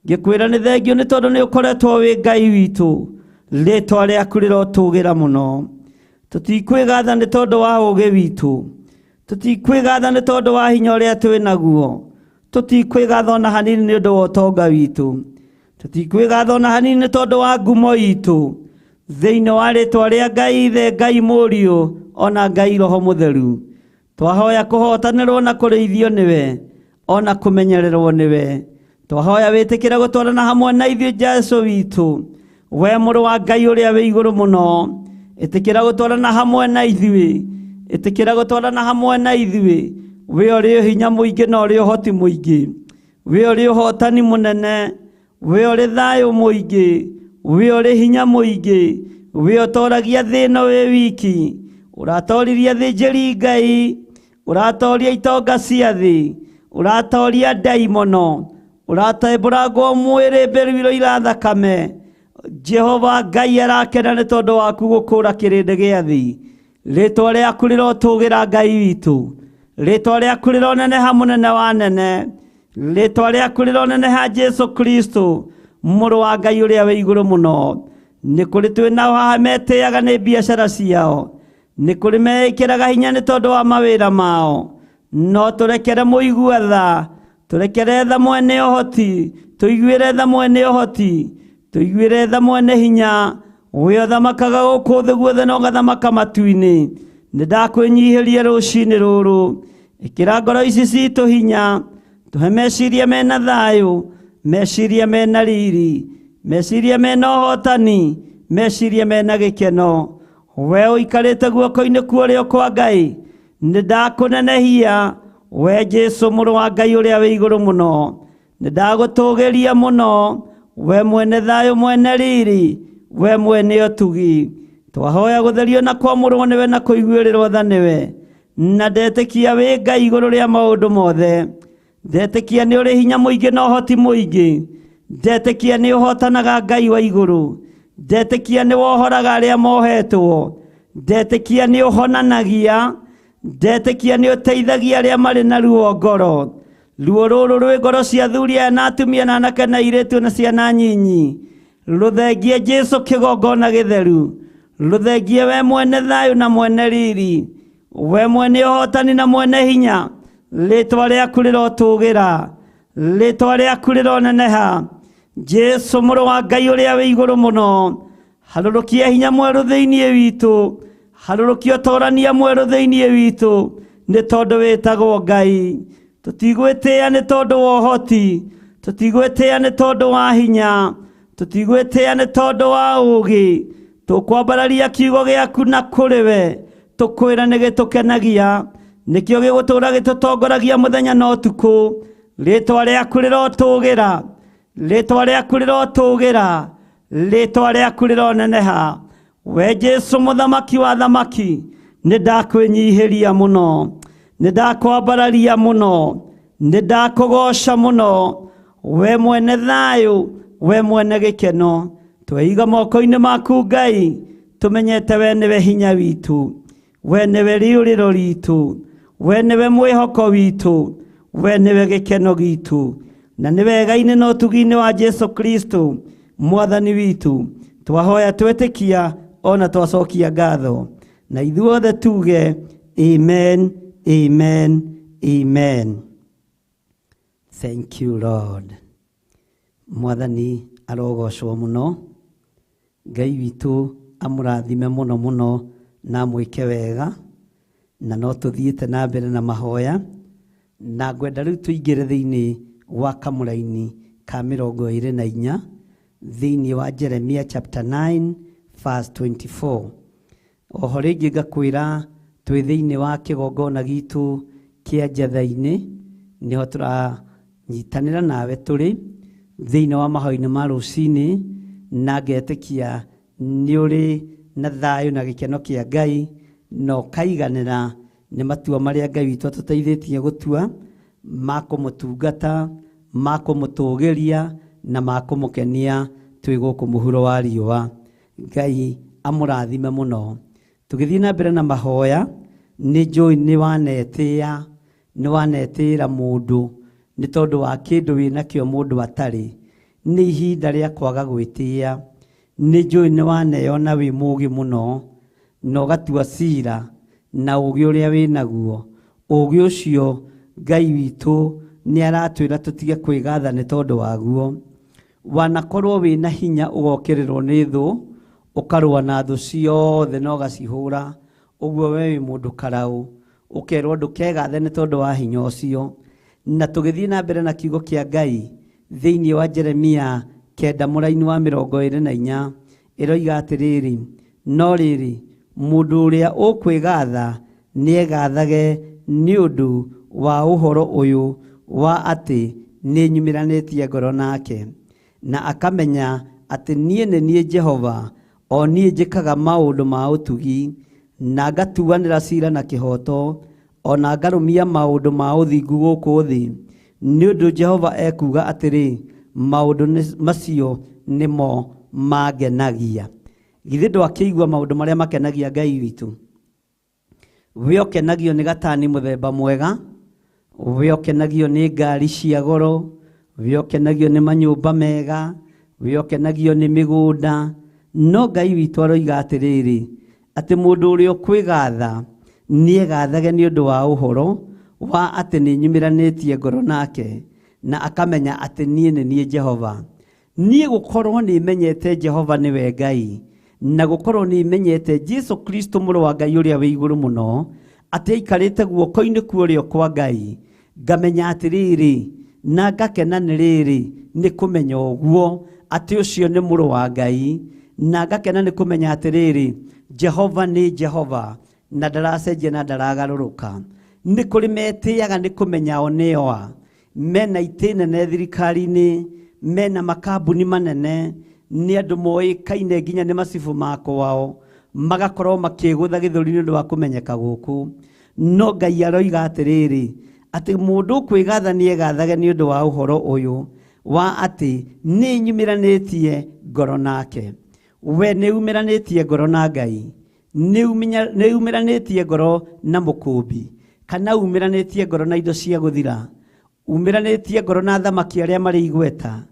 ngĩkwĩra nĩ thengio nĩ tondũ nĩ ũkoretwo wĩ Ngai witũ, rĩtwa rĩaku rĩrotũũgĩra mũno. Tũtikwĩgatha nĩ tondũ wa ũũgĩ witũ, tũtikwĩgatha nĩ tondũ wa hinya ũrĩa twĩ naguo, tũtikwĩgatha ona hanini nĩ ũndũ wa ũtonga witũ, tũtikwĩgatha ona hanini nĩ tondũ wa ngumo itũ, thĩinĩ wa rĩtwa rĩa Ngai Ithe, Ngai Mũriũ ona Ngai Roho Mũtheru. Twahoya kũhotanĩrwo na kũrĩithio nĩwe ona kũmenyererwo nĩwe. Twahoya wĩtĩkĩre gũtwarana hamwe na ithuĩ Jesũ witũ, we mũrũ wa Ngai ũrĩa wĩ igũrũ mũno. Ĩtĩkĩra gũtwarana hamwe na ithuĩ, ĩtĩkĩra gũtwarana hamwe na ithuĩ. We ũrĩ hinya mũingĩ na ũrĩ ũhoti mũingĩ, we ũrĩ ũhotani mũnene, we ũrĩ thayũ mũingĩ, we ũrĩ hinya mũingĩ, we ũtoragia thĩ ĩno wĩ wiki, ũratoririe thĩnjĩri Ngai, ũratoria itonga cia thĩ, ũratoria ndaimono, ũratembũrangwo mwĩrĩ mbĩrĩro ira thakame. Jehova Ngai arakena nĩ tondũ waku gũkũũra kĩrĩndĩ gĩa thĩ. Rĩtwa rĩaku rĩrotũũgĩra Ngai witũ, rĩtwa rĩaku rĩroneneha mũnene wa nene, rĩtwa rĩaku rĩroneneha Jesũ Kristo mũrũ wa Ngai ũrĩa wĩ igũrũ mũno. Nĩ kũrĩ twĩ nao haha metĩĩaga nĩ biacara ciao, nĩ kũrĩ meĩkĩraga hinya nĩ tondũ wa mawĩra mao, no tũrekere mũigua tha, tũrekere tha mwene ũhoti, tũiguĩre tha mwene ũhoti, tũiguĩre tha mwene hinya. We ũthamakaga gũkũ thĩ guothe na ũgathamaka matu-inĩ. Nĩ ndakwĩnyihĩria rũcinĩ rũrũ, ĩkĩra ngoro ici citũ hinya, tũhe meciria mena thayũ, meciria mena riri, meciria mena ũhotani, meciria mena gĩkeno. We ũikarĩte guoko-inĩ kuorĩo kwa Ngai, nĩ ndakũnenehia we Jesũ mũrũ wa Ngai ũrĩa wĩ igũrũ mũno. Nĩ ndagũtũũgĩria mũno, we mwene thayũ, mwene riri, we mwene ũtugi. Twahoya gũtherio na kwamũrwo nĩwe na kũiguĩrĩrwo tha nĩwe, na ndetĩkia wĩ Ngai igũrũ rĩa maũndũ mothe. Ndetĩkia nĩ ũrĩ hinya mũingĩ na ũhoti mũingĩ, ndetĩkia nĩ ũhotanaga Ngai wa igũrũ, ndetĩkia nĩ wohoraga arĩa mohetwo, ndetĩkia nĩ ũhonanagia, ndetĩkia nĩ ũteithagia arĩa marĩ na ruo ngoro. Ruo rũrũ rwĩ ngoro cia athuri aya na atumia na anake na airĩtu na ciana nyinyi, rũthengie Jesũ kĩgongona gĩtheru, rũthengie we mwene thayũ na mwene riri, we mwene ũhotani na mwene hinya. Rĩtwa rĩaku rĩrotũũgĩra, rĩtwa rĩaku rĩroneneha. Jesũ mũrũ wa Ngai ũrĩa wĩ igũrũ mũno, harũrũkia hinya mwerũ thĩinĩ witũ, harũrũkia ũtorania mwerũ thĩinĩ witũ, nĩ tondũ wĩtagwo Ngai. Tũtigwĩtĩĩa nĩ tondũ wa ũhoti, tũtigwĩtĩĩa nĩ tondũ wa hinya, tũtigwĩtĩĩa nĩ tondũ wa ũũgĩ. Tũkwambararia kiugo gĩaku na kũrĩ we, tũkwĩra nĩ gĩtũkenagia, nĩkĩo gĩgũtũũra gĩtũtongoragia mũthenya na ũtukũ. Rĩtwa rĩaku rĩrotũũgĩra, rĩtwa rĩaku rĩrotũũgĩra, rĩtwa rĩaku rĩroneneha. We Jesũ mũthamaki wa thamaki, nĩ ndakwĩnyihĩria mũno, Nindakwambararia muno, nindakugoca muno, we mwene thayu, we mwene gikeno. Tweiga moko-ini maku Ngai, tumenyete we niwe hinya witu, we niwe riuriro ritu, we niwe mwihoko witu, we niwe gikeno gitu. Na nĩ wega-inĩ na ũtugi-inĩ wa Jesu Kristo mwathani witu, twahoya twĩtĩkia ona twacokia ngatho, na ithuothe tuge amen, amen, amen. Thank you Lord. Mwathani arogocwo muno, Ngai witu amũrathime muno muno na mwĩke wega, na no tũthiĩte na mbere na mahoya, na ngwenda rĩu tũingĩre thĩinĩ wa kamũra-inĩ ka 24 thĩinĩ wa Jeremia chapter 9 verse 24. Oho rĩngĩ ngakwĩra twĩ thĩinĩ wa kĩgongona gitu kĩa njetha-inĩ, nĩho tũranyitanĩra nawe tũrĩ thĩinĩ wa mahoya-inĩ ma rũcinĩ, na ngetĩkia nĩ ũrĩ na thayũ na gĩkeno kĩa Ngai, no kaiganĩra nĩ matua marĩa Ngai witũ atũteithĩtie gũtua ma kũmũtungata, ma kũmũtũgĩria na ma kũmũkenia twĩ gũkũ mũhuro wa riũa. Ngai amũrathime mũno. Tũgĩthiĩ na mbere na mahoya, nĩ njũĩ nĩ wanetĩra mũndũ nĩ tondũ wa kĩndũ wĩnakĩo mũndũ atarĩ. Nĩ ihinda rĩa kwaga gwĩtĩĩa. Nĩ njũĩ nĩ waneyona wĩ mũũgĩ mũno, na ũgatua cira na ũũgĩ ũrĩa wĩnaguo. Ũũgĩ ũcio Ngai witũ nĩ aratwĩra tũtige kwĩgatha nĩ tondũ waguo. Wanakorwo wĩna hinya ũgokererwo nĩ thũ, ũkarũa na thũ ciothe na ũgacihũra, ũguo we wĩ mũndũ karaũ, ũkerwo ndũkegathe nĩ tondũ wa hinya ũcio. Na tũgĩthiĩ na mbere na kiugo kĩa Ngai thĩinĩ wa Jeremia 9 mũra-inĩ wa 24 ĩroiga atĩrĩrĩ, no rĩrĩ mũndũ ũrĩa ũkwĩgatha nĩegathage nĩ ũndũ wa ũhoro ũyũ wa atĩ nĩ nyumiranĩtie ngoro nake, na akamenya atĩ niĩ nĩ niĩ Jehova, o niĩ njĩkaga maũndũ ma ũtugi, na ngatuanĩra cira na kĩhoto, ona ngarũmia maũndũ ma ũthingu gũkũ thĩ. Nĩ ũndũ Jehova ekuga atĩrĩ, maũndũ macio nĩmo mangenagia. Githĩ ndwakĩigua maũndũ marĩa makenagia Ngai witũ? We ũkenagio nĩ gatani mũthemba mwega, we ũkenagio nĩ ngari cia goro, we ũkenagio nĩ manyũmba mega, we ũkenagio nĩ mĩgũnda. No Ngai witũ aroiga atĩrĩrĩ, atĩ mũndũ ũrĩa ũkwĩgatha nĩegathage nĩ ũndũ wa ũhoro wa atĩ nĩ nyumiranĩtie ngoro nake, na akamenya atĩ niĩ nĩ niĩ Jehova. Niĩ gũkorwo nĩ menyete Jehova nĩwe Ngai, na gũkorwo nĩ menyete Jesu Kristo mũrũ wa Ngai ũrĩa wĩ igũrũ mũno, atĩ aikarĩte guoko-inĩ kwa ũrĩo kwa Ngai, ngamenya atĩrĩrĩ, na ngakena nĩ rĩrĩ nĩ kũmenya ũguo atĩ ũcio nĩ mũrũ wa Ngai, na ngakena nĩ kũmenya atĩrĩrĩ, Jehova nĩ Jehova, na ndaracenjia na ndaragarũrũka. Nĩ kũrĩ metĩaga nĩ kũmenya o nĩoa, mena itĩ nene thirikari-inĩ, mena makambuni manene, nĩ andũ moĩkaine nginya nĩ macibu makwao, magakorwo makĩgũtha gĩthũri-inĩ ũndũ wa kũmenyeka gũkũ. No Ngai aroiga atĩrĩrĩ, atĩ mũndũ ũkwĩgatha nĩegathage nĩ ũndũ wa ũhoro ũyũ wa atĩ nĩ nyumiranĩtie ngoro nake. We nĩ umiranĩtie ngoro na Ngai, nĩ umiranĩtie ngoro na mũkũmbi, kana umiranĩtie ngoro na indo cia gũthira, umiranĩtie ngoro na thamaki arĩa marĩ igweta,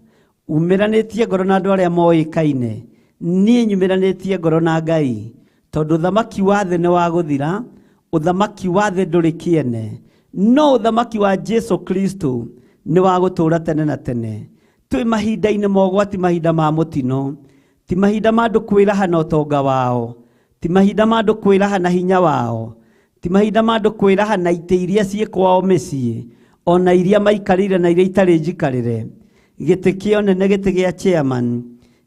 umiranĩtie ngoro na andũ arĩa moĩkaine. Niĩ nyumiranĩtie ngoro na Ngai, tondũ thamaki wa thĩ nĩ wa gũthira, ũthamaki wa thĩ ndũrĩ kĩene, no ũthamaki wa Jesu Kristo nĩ wa gũtũũra tene na tene. Twĩ mahinda-inĩ ma ũgwati, mahinda ma mũtino, ti mahinda ma andũ kwĩraha na ũtonga wao, ti mahinda ma andũ kwĩraha na hinya wao, ti mahinda ma andũ kwĩraha na itĩ iria ciĩ kwao mĩciĩ, ona iria maikarĩire na iria itarĩ njikarĩre. Gĩtĩ kĩa ũnene, gĩtĩ gĩa chairman,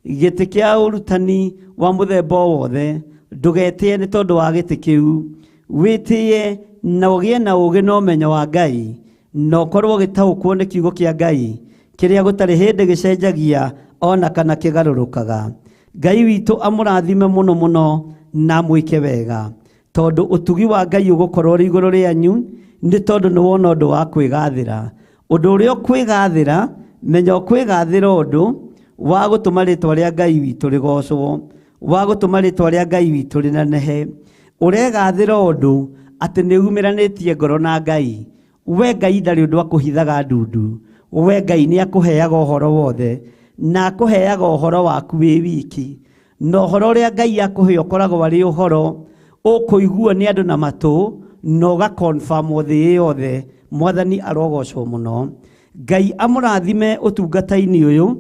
gĩtĩ kĩa ũrutani wa mũthemba wothe, ndũgetĩe nĩ tondũ wa gĩtĩ kĩu. Wĩtĩe na ũgĩe na ũũgĩ na ũmenyo wa Ngai, na ũkorwo ũgĩtaũkwo nĩ kiugo kĩa Ngai kĩrĩa gũtarĩ hĩndĩ gĩcenjagia ona kana kĩgarũrũkaga. Ngai witũ amũrathime mũno mũno na mwĩke wega, tondũ ũtugi wa Ngai ũgũkorwo ũrĩ igũrũ rĩanyu nĩ tondũ nĩ wona ũndũ wa kwĩgathĩra. Ũndũ ũrĩa ũkwĩgathĩra, menya ũkwĩgathĩra ũndũ wa gũtũma rĩtwa rĩa Ngai witũ rĩgocwo, wa gũtũma rĩtwa rĩa Ngai witũ rĩnenehe. Ũregathĩra ũndũ atĩ nĩ umiranĩtie ngoro na Ngai. We Ngai ndarĩ ũndũ akũhithaga ndundu. We Ngai nĩ akũheaga ũhoro wothe, na akũheaga ũhoro waku wĩ wiki. Na ũhoro ũrĩa Ngai akũhe ũkoragwo arĩ ũhoro ũkũiguo nĩ andũ na matũ, na ũgaconfirm thĩ yothe. Mwathani arogocwo mũno. Ngai amũrathime ũtungata-inĩ ũyũ,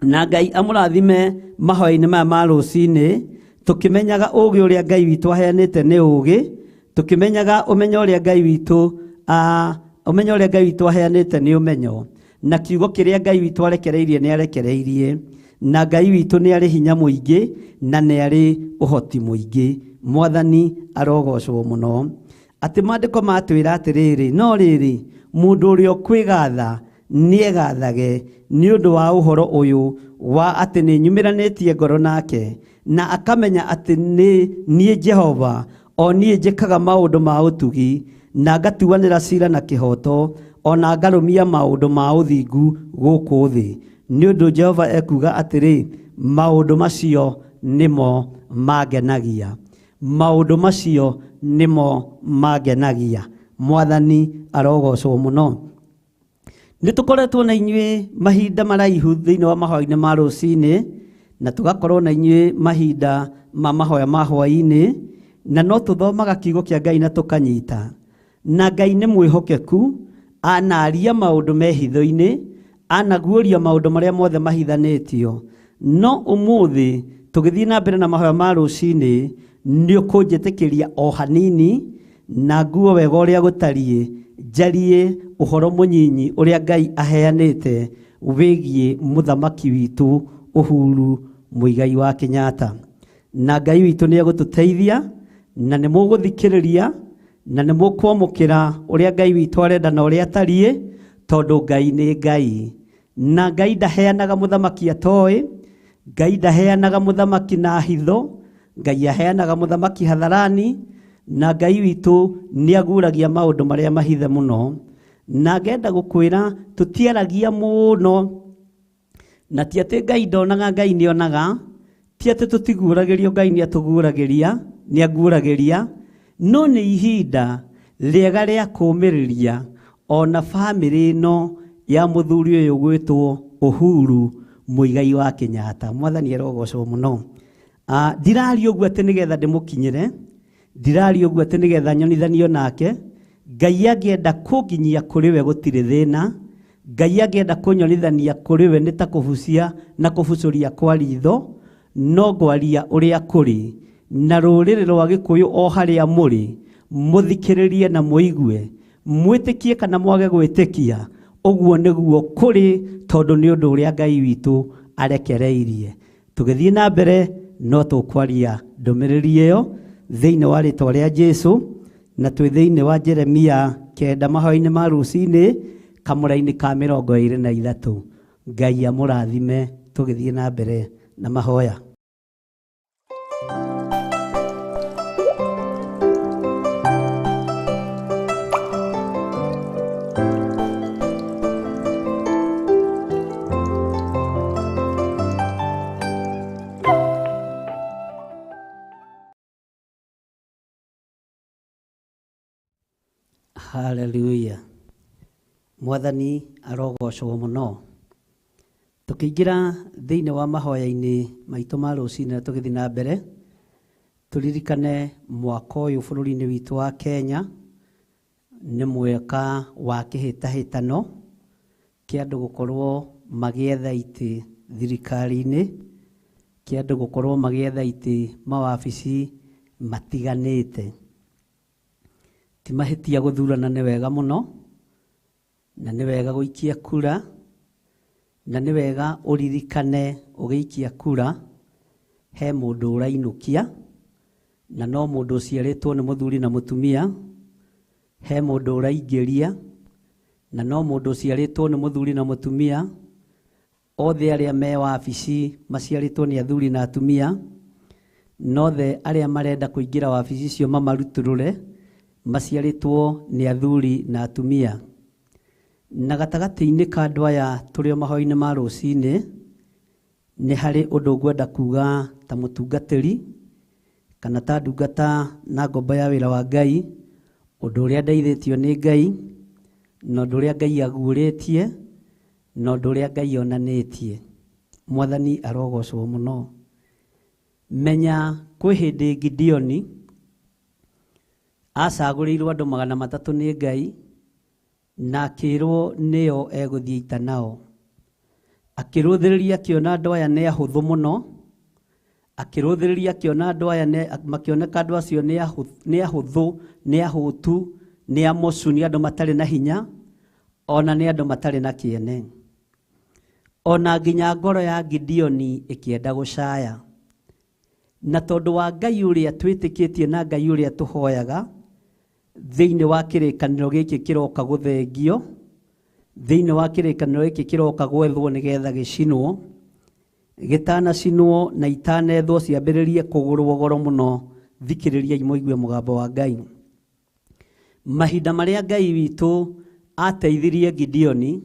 na Ngai amũrathime mahoya-inĩ maya ma rũcinĩ, tũkĩmenyaga ũũgĩ ũrĩa Ngai witũ aheanĩte nĩ ũũgĩ, tũkĩmenyaga ũmenyo ũrĩa Ngai witũ aheanĩte nĩ ũmenyo, na kiugo kĩrĩa Ngai witũ arekereirie nĩ arekereirie, na Ngai witũ nĩ arĩ hinya mũingĩ na nĩ arĩ ũhoti mũingĩ. Mwathani arogocwo mũno. Atĩ maandĩko matwĩra atĩrĩrĩ, no rĩrĩ mũndũ ũrĩa ũkwĩgatha nĩegathage nĩ ũndũ wa ũhoro ũyũ wa atĩ nĩ nyumiranĩtie ngoro nake, na akamenya atĩ niĩ Jehova o niĩ njĩkaga maũndũ ma ũtugi, na ngatuanĩra cira na kĩhoto, ona ngarũmia maũndũ ma ũthingu gũkũ thĩ. Nĩ ũndũ Jehova ekuga atĩrĩ, maũndũ macio nĩmo mangenagia. Maũndũ macio nĩmo mangenagia. Mwathani arogocwo mũno. Nĩ tũkoretwo na inyuĩ mahinda maraihu thĩinĩ wa mahoya-inĩ ma rũcinĩ, na tũgakorwo na inyuĩ mahinda ma mahoya ma hwaĩ-inĩ, na no tũthomaga kiugo kĩa Ngai na tũkanyita. Na Ngai nĩ mwĩhokeku, anaria maũndũ me hitho-inĩ, anaguũria maũndũ marĩa mothe mahithanĩtio. No ũmũthĩ tũgĩthiĩ na mbere na mahoya ma rũcinĩ, nĩ ũkũnjĩtĩkĩria o hanini na nguo wega ũrĩa gũtariĩ, njarie ũhoro mũnyinyi ũrĩa Ngai aheanĩte wĩgiĩ mũthamaki witũ Uhuru Muigai wa Kenyatta. Na Ngai witũ nĩ egũtũteithia, na nĩ mũgũthikĩrĩria, na nĩ mũkwamũkĩra ũrĩa Ngai witũ arenda na ũrĩa atariĩ, tondũ Ngai nĩ Ngai. Na Ngai ndaheanaga mũthamaki atoĩ, Ngai ndaheanaga mũthamaki na hitho, Ngai aheanaga mũthamaki hatharani, na Ngai witũ nĩ aguũragia maũndũ marĩa mahithe mũno. Na ngenda gũkwĩra tũtiaragia mũno, na ti atĩ Ngai ndonaga, Ngai nĩ onaga, ti atĩ tũtiguũragĩrio, Ngai nĩ atũguũragĩria, nĩ aguũragĩria, no nĩ ihinda rĩega rĩa kũũmĩrĩria ona bamĩrĩ ĩno ya mũthuri ũyũ gwĩtwo Uhuru Muigai wa Kenyatta. Mwathani arogocwo mũno. Ndiraria ũguo atĩ nĩgetha ndĩmũkinyĩre, ndiraria ũguo atĩ nĩgetha nyonithanio nake. Ngai angĩenda kũnginyia kũrĩ we gũtirĩ thĩna, Ngai angĩenda kũnyonithania kũrĩ we nĩ ta kũbucia na kũbucũria kwa ritho, no ngwaria ũrĩa kũrĩ. Na rũrĩrĩ rwa Gĩkũyũ o harĩa mũrĩ, mũthikĩrĩrie na mũigue, mwĩtĩkie kana mwage gwĩtĩkia, ũguo nĩguo kũrĩ, tondũ nĩ ũndũ ũrĩa Ngai witũ arekereirie. Tũgĩthiĩ na mbere no tũkwaria ndũmĩrĩri ĩyo thĩinĩ wa rĩtwa rĩa Jesũ, na twĩ thĩinĩ wa Jeremia 9 mahoya-inĩ ma rũcinĩ kamũra-inĩ ka 23. Ngai amũrathime. Tũgĩthiĩ na mbere na mahoya. Hallelujah. Mwathani arogocwo mũno. Tũkĩingĩra thĩinĩ wa mahoya-inĩ maitũ ma rũcinĩ tũgĩthiĩ na mbere, tũririkane mwaka ũyũ bũrũri-inĩ witũ wa Kenya nĩ mwaka wa kĩhĩtahĩtano kĩa andũ gũkorwo magĩetha itĩ thirikari-inĩ, kĩa andũ gũkorwo magĩetha itĩ mawabici matiganĩte. Ti mahĩtia gũthurana nĩ wega mũno, na nĩ wega gũikia kura, na nĩ wega ũririkane ũgĩikia kura he mũndũ ũrainũkia, na no mũndũ ũciarĩtwo nĩ mũthuri na mũtumia, he mũndũ ũraingĩria, na no mũndũ ũciarĩtwo nĩ mũthuri na mũtumia, othe arĩa me wabici maciarĩtwo nĩ athuri na atumia, nothe arĩa marenda kũingĩra wabici icio mamarutũrũre maciarĩtwo nĩ athuri na atumia. Na gatagatĩ-inĩ ka andũ aya tũrĩ o mahoya-inĩ ma rũcinĩ, nĩ harĩ ũndũ ngwenda kuga ta mũtungatĩri kana ta ndungata na ngombo ya wĩra wa Ngai, ũndũ ũrĩa ndeithĩtio nĩ Ngai, na ũndũ ũrĩa Ngai aguũrĩtie, na ũndũ ũrĩa Ngai onanĩtie. Mwathani arogocwo mũno. Menya kwĩ hĩndĩ Gideoni acagũrĩirwo andũ 300 nĩ Ngai, na akĩrwo nĩo egũthiĩ ita nao. Akĩrũthĩrĩria akĩona andũ aya nĩ ahũthũ mũno, akĩrũthĩrĩria akĩona andũ aya makĩoneka andũ acio nĩ ahũthũ, nĩ ahũtu, nĩ amocu, nĩ andũ matarĩ na hinya, ona nĩ andũ matarĩ na kĩene. Ona nginya ngoro ya Gideoni ĩkĩenda gũcaya. Na tondũ wa Ngai ũrĩa twĩtĩkĩtie na Ngai ũrĩa tũhoyaga, thĩinĩ wa kĩrĩkanĩro gĩkĩ kĩroka gũthengio, thĩinĩ wa kĩrĩkanĩro gĩkĩ kĩroka gwethwo nĩgetha gĩcinwo, gĩtanacinwo na itanethwo ciambĩrĩrie kũgũrwo goro mũno, thikĩrĩriai mũigue mũgambo wa Ngai. Mahinda marĩa Ngai witũ ateithirie Gideoni,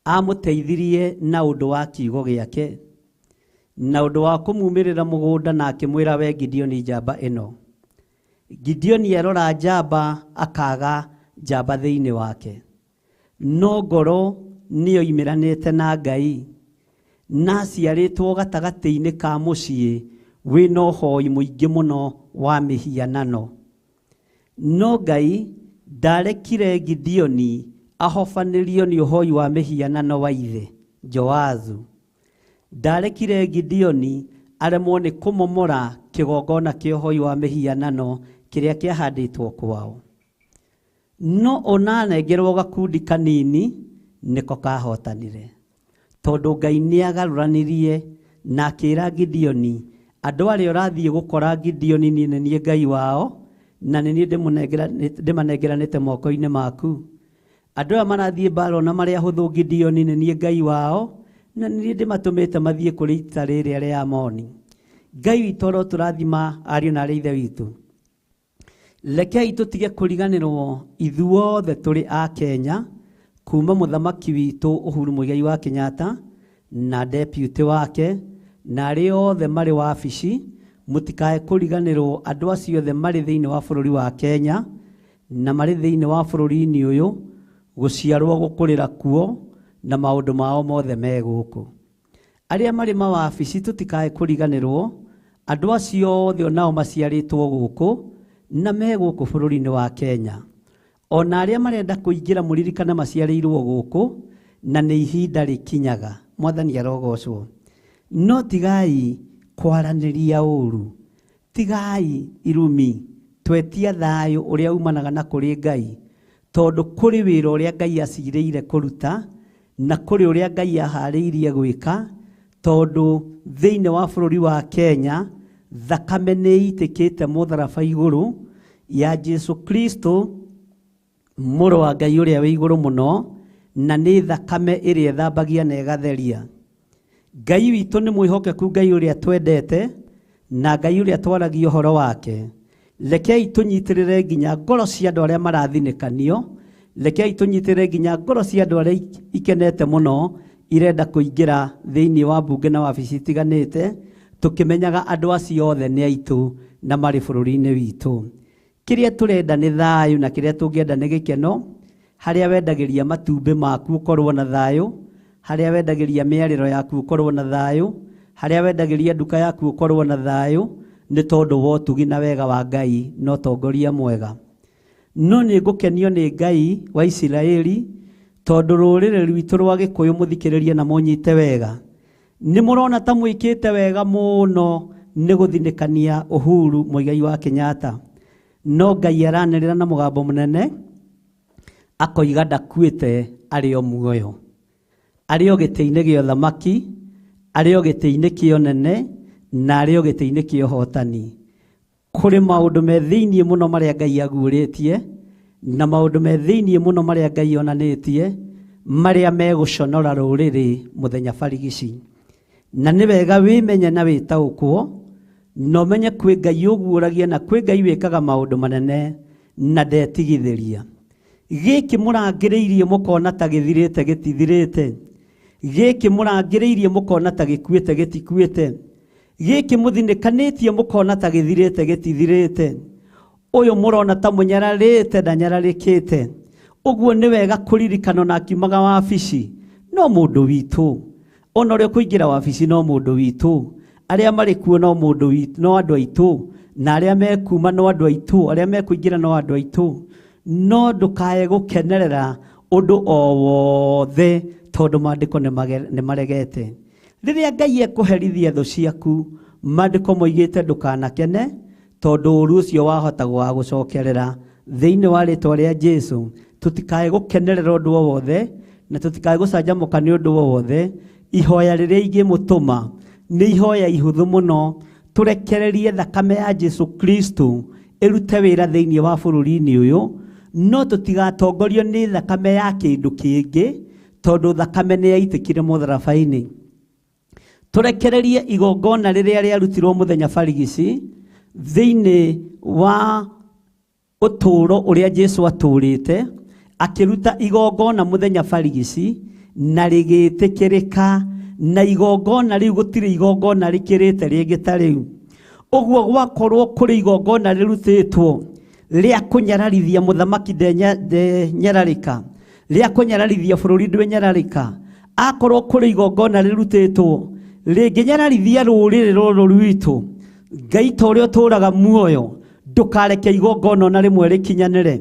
amũteithirie na ũndũ wa kiugo gĩake, na ũndũ wa kũmumĩrĩra mũgũnda na akĩmwĩra, we Gideoni njamba ĩno. Gideoni erora njamba akaga njamba thĩinĩ wake, no ngoro nĩyo imĩranĩte na Ngai, na aciarĩtwo gatagatĩ-inĩ ka mũciĩ wĩna ũhoi mũingĩ mũno wa mĩhianano. No Ngai ndarekire Gideoni ahobanĩrio nĩ ũhoi wa mĩhianano wa ithe Joazu. Ndarekire Gideoni aremwo nĩ kũmomora kĩgongona kĩa ũhoi wa mĩhianano kĩrĩa kĩahandĩtwo kwao. No ona anengerwo gakundi kanini nĩko kahotanire, tondũ Ngai nĩagarũranirie na akĩra Gideoni, andũ arĩa ũrathiĩ gũkora Gideoni niĩ nĩ niĩ Ngai wao, na nĩ niĩ ndĩmanengeranĩte moko-inĩ maku. Andũ aya marathiĩ mbara na marĩa hũthũ Gideoni nĩ niĩ Ngai wao, na nĩ niĩ ndĩmatũmĩte mathiĩ kũrĩ ita rĩrĩa rĩa Amoni. Ngai witũ arotũrathima ariũ na aarĩ a ithe witũ. Rekei tũtige kũriganĩrwo ithuothe tũrĩ a Kenya, kuma mũthamaki witũ Uhuru Muigai wa Kenyatta na deputy wake na arĩa othe marĩ wabici, mũtikae kũriganĩrwo andũ acio othe marĩ thĩinĩ wa bũrũri wa Kenya na marĩ thĩinĩ wa bũrũri-inĩ ũyũ, gũciarwo gũkũrĩra kuo na maũndũ mao mothe me gũkũ. Arĩa marĩ mawabici tũtikae kũriganĩrwo andũ acio othe onao maciarĩtwo gũkũ na me gũkũ bũrũri-inĩ wa Kenya. Ona arĩa marenda kũingĩra mũririkane maciarĩirwo gũkũ na nĩ ihinda rĩkinyaga. Mwathani arogocwo. No tigai kwaranĩria ũru, tigai irumi, twetia thayũ ũrĩa umanaga na kũrĩ Ngai, tondũ kũrĩ wĩra ũrĩa Ngai acirĩire kũruta na kũrĩ ũrĩa Ngai aharĩirie gwĩka, tondũ thĩinĩ wa bũrũri wa Kenya thakame nĩ itĩkĩte mũtharaba igũrũ ya Jesu Kristo mũrũ wa Ngai ũrĩa wĩ igũrũ mũno, na nĩ thakame ĩrĩa ĩthambagia na ĩgatheria. Ngai witũ nĩ mwĩhokeku, Ngai ũrĩa twendete na Ngai ũrĩa twaragia ũhoro wake. Rekei tũnyitĩrĩre nginya ngoro cia andũ arĩa marathinĩkanio, rekei tũnyitĩrĩre nginya ngoro cia andũ arĩa ikenete mũno irenda kũingĩra thĩinĩ wa mbunge na wabici itiganĩte, tũkĩmenyaga andũ acio othe nĩ aitũ na marĩ bũrũri-inĩ witũ. Kĩrĩa tũrenda nĩ thayũ, na kĩrĩa tũngĩenda nĩ gĩkeno. Harĩa wendagĩria matumbĩ maku ũkorwo na thayũ, harĩa wendagĩria mĩarĩro yaku ũkorwo na thayũ, harĩa wendagĩria nduka yaku ũkorwo na thayũ, nĩ tondũ wa ũtugi na wega wa Ngai na ũtongoria mwega. No nĩ ngũkenio nĩ Ngai wa Isiraeli, tondũ rũrĩrĩ rwitũ rwa Gĩkũyũ mũthikĩrĩrie na mũnyite wega, nĩ mũrona ta mwĩkĩte wega mũno nĩ gũthinĩkania Uhuru Muigai wa Kenyatta. No Ngai aranĩrĩra na mũgambo mũnene akoiga ndakuĩte, arĩ o muoyo, arĩ o gĩtĩ-inĩ gĩa ũthamaki, arĩ o gĩtĩ-inĩ kĩa ũnene, na arĩ o gĩtĩ-inĩ kĩa ũhotani. Kũrĩ maũndũ me thĩinĩ mũno marĩa Ngai aguũrĩtie, na maũndũ me thĩinĩ mũno marĩa Ngai onanĩtie, marĩa megũconora rũrĩrĩ mũthenya barigici. Na nĩ wega wĩmenye na wĩtaũkwo, na ũmenye kwĩ Ngai ũguũragia na kwĩ Ngai wĩkaga maũndũ manene na ndetigithĩria. Gĩkĩ mũrangĩrĩirie mũkona ta gĩthirĩte gĩtithirĩte. Gĩkĩ mũrangĩrĩirie mũkona ta gĩkuĩte gĩtikuĩte. Gĩkĩ mũthinĩkanĩtie mũkona ta gĩthirĩte gĩtithirĩte. Ũyũ mũrona ta mũnyararĩte ndanyararĩkĩte. Ũguo nĩ wega kũririkana na akiumaga wabici no mũndũ witũ. Ona ũrĩa kũingĩra wabici no mũndũ witũ. Arĩa marĩ kuo no mũndũ witũ, no andũ aitũ. Na arĩa mekuma no andũ aitũ. Arĩa mekũingĩra no andũ aitũ. No ndũkae gũkenerera ũndũ o wothe tondũ maandĩko nĩ maregete. Rĩrĩa Ngai ekũherithia thũ ciaku, maandĩko moigĩte ndũkanakene tondũ ũru ũcio wahota gũgũcokerera. Thĩinĩ wa rĩĩtwa rĩa Jesũ, tũtikae gũkenerera ũndũ o wothe na tũtikae gũcanjamũka nĩ ũndũ o wothe. Ihoya rĩrĩa ingĩmũtũma nĩ ihoya ihũthũ mũno. Tũrekererie thakame ya Jesũ Kristo ĩrute wĩra thĩinĩ wa bũrũri-inĩ ũyũ, no tũtigatongorio nĩ thakame ya kĩndũ kĩngĩ tondũ thakame nĩ yaitĩkire mũtharaba-inĩ. Tũrekererie igongona rĩrĩa rĩarutirwo mũthenya barigici thĩinĩ wa ũtũũro ũrĩa Jesũ atũũrĩte, akĩruta igongona mũthenya barigici na rĩgĩtĩkĩrĩka, na igongona rĩu gũtirĩ igongona rĩkĩrĩte rĩngĩ ta rĩu. Ũguo gwakorwo kũrĩ igongona rĩrutĩtwo rĩa kũnyararithia mũthamaki ndenyararĩka, rĩa kũnyararithia bũrũri ndwenyararĩka, akorwo kũrĩ igongona rĩrutĩtwo rĩngĩnyararithia rũrĩrĩ rũrũ rwitũ, Ngai ta ũrĩa ũtũũraga muoyo, ndũkareke igongona na rĩmwe rĩkinyanĩre.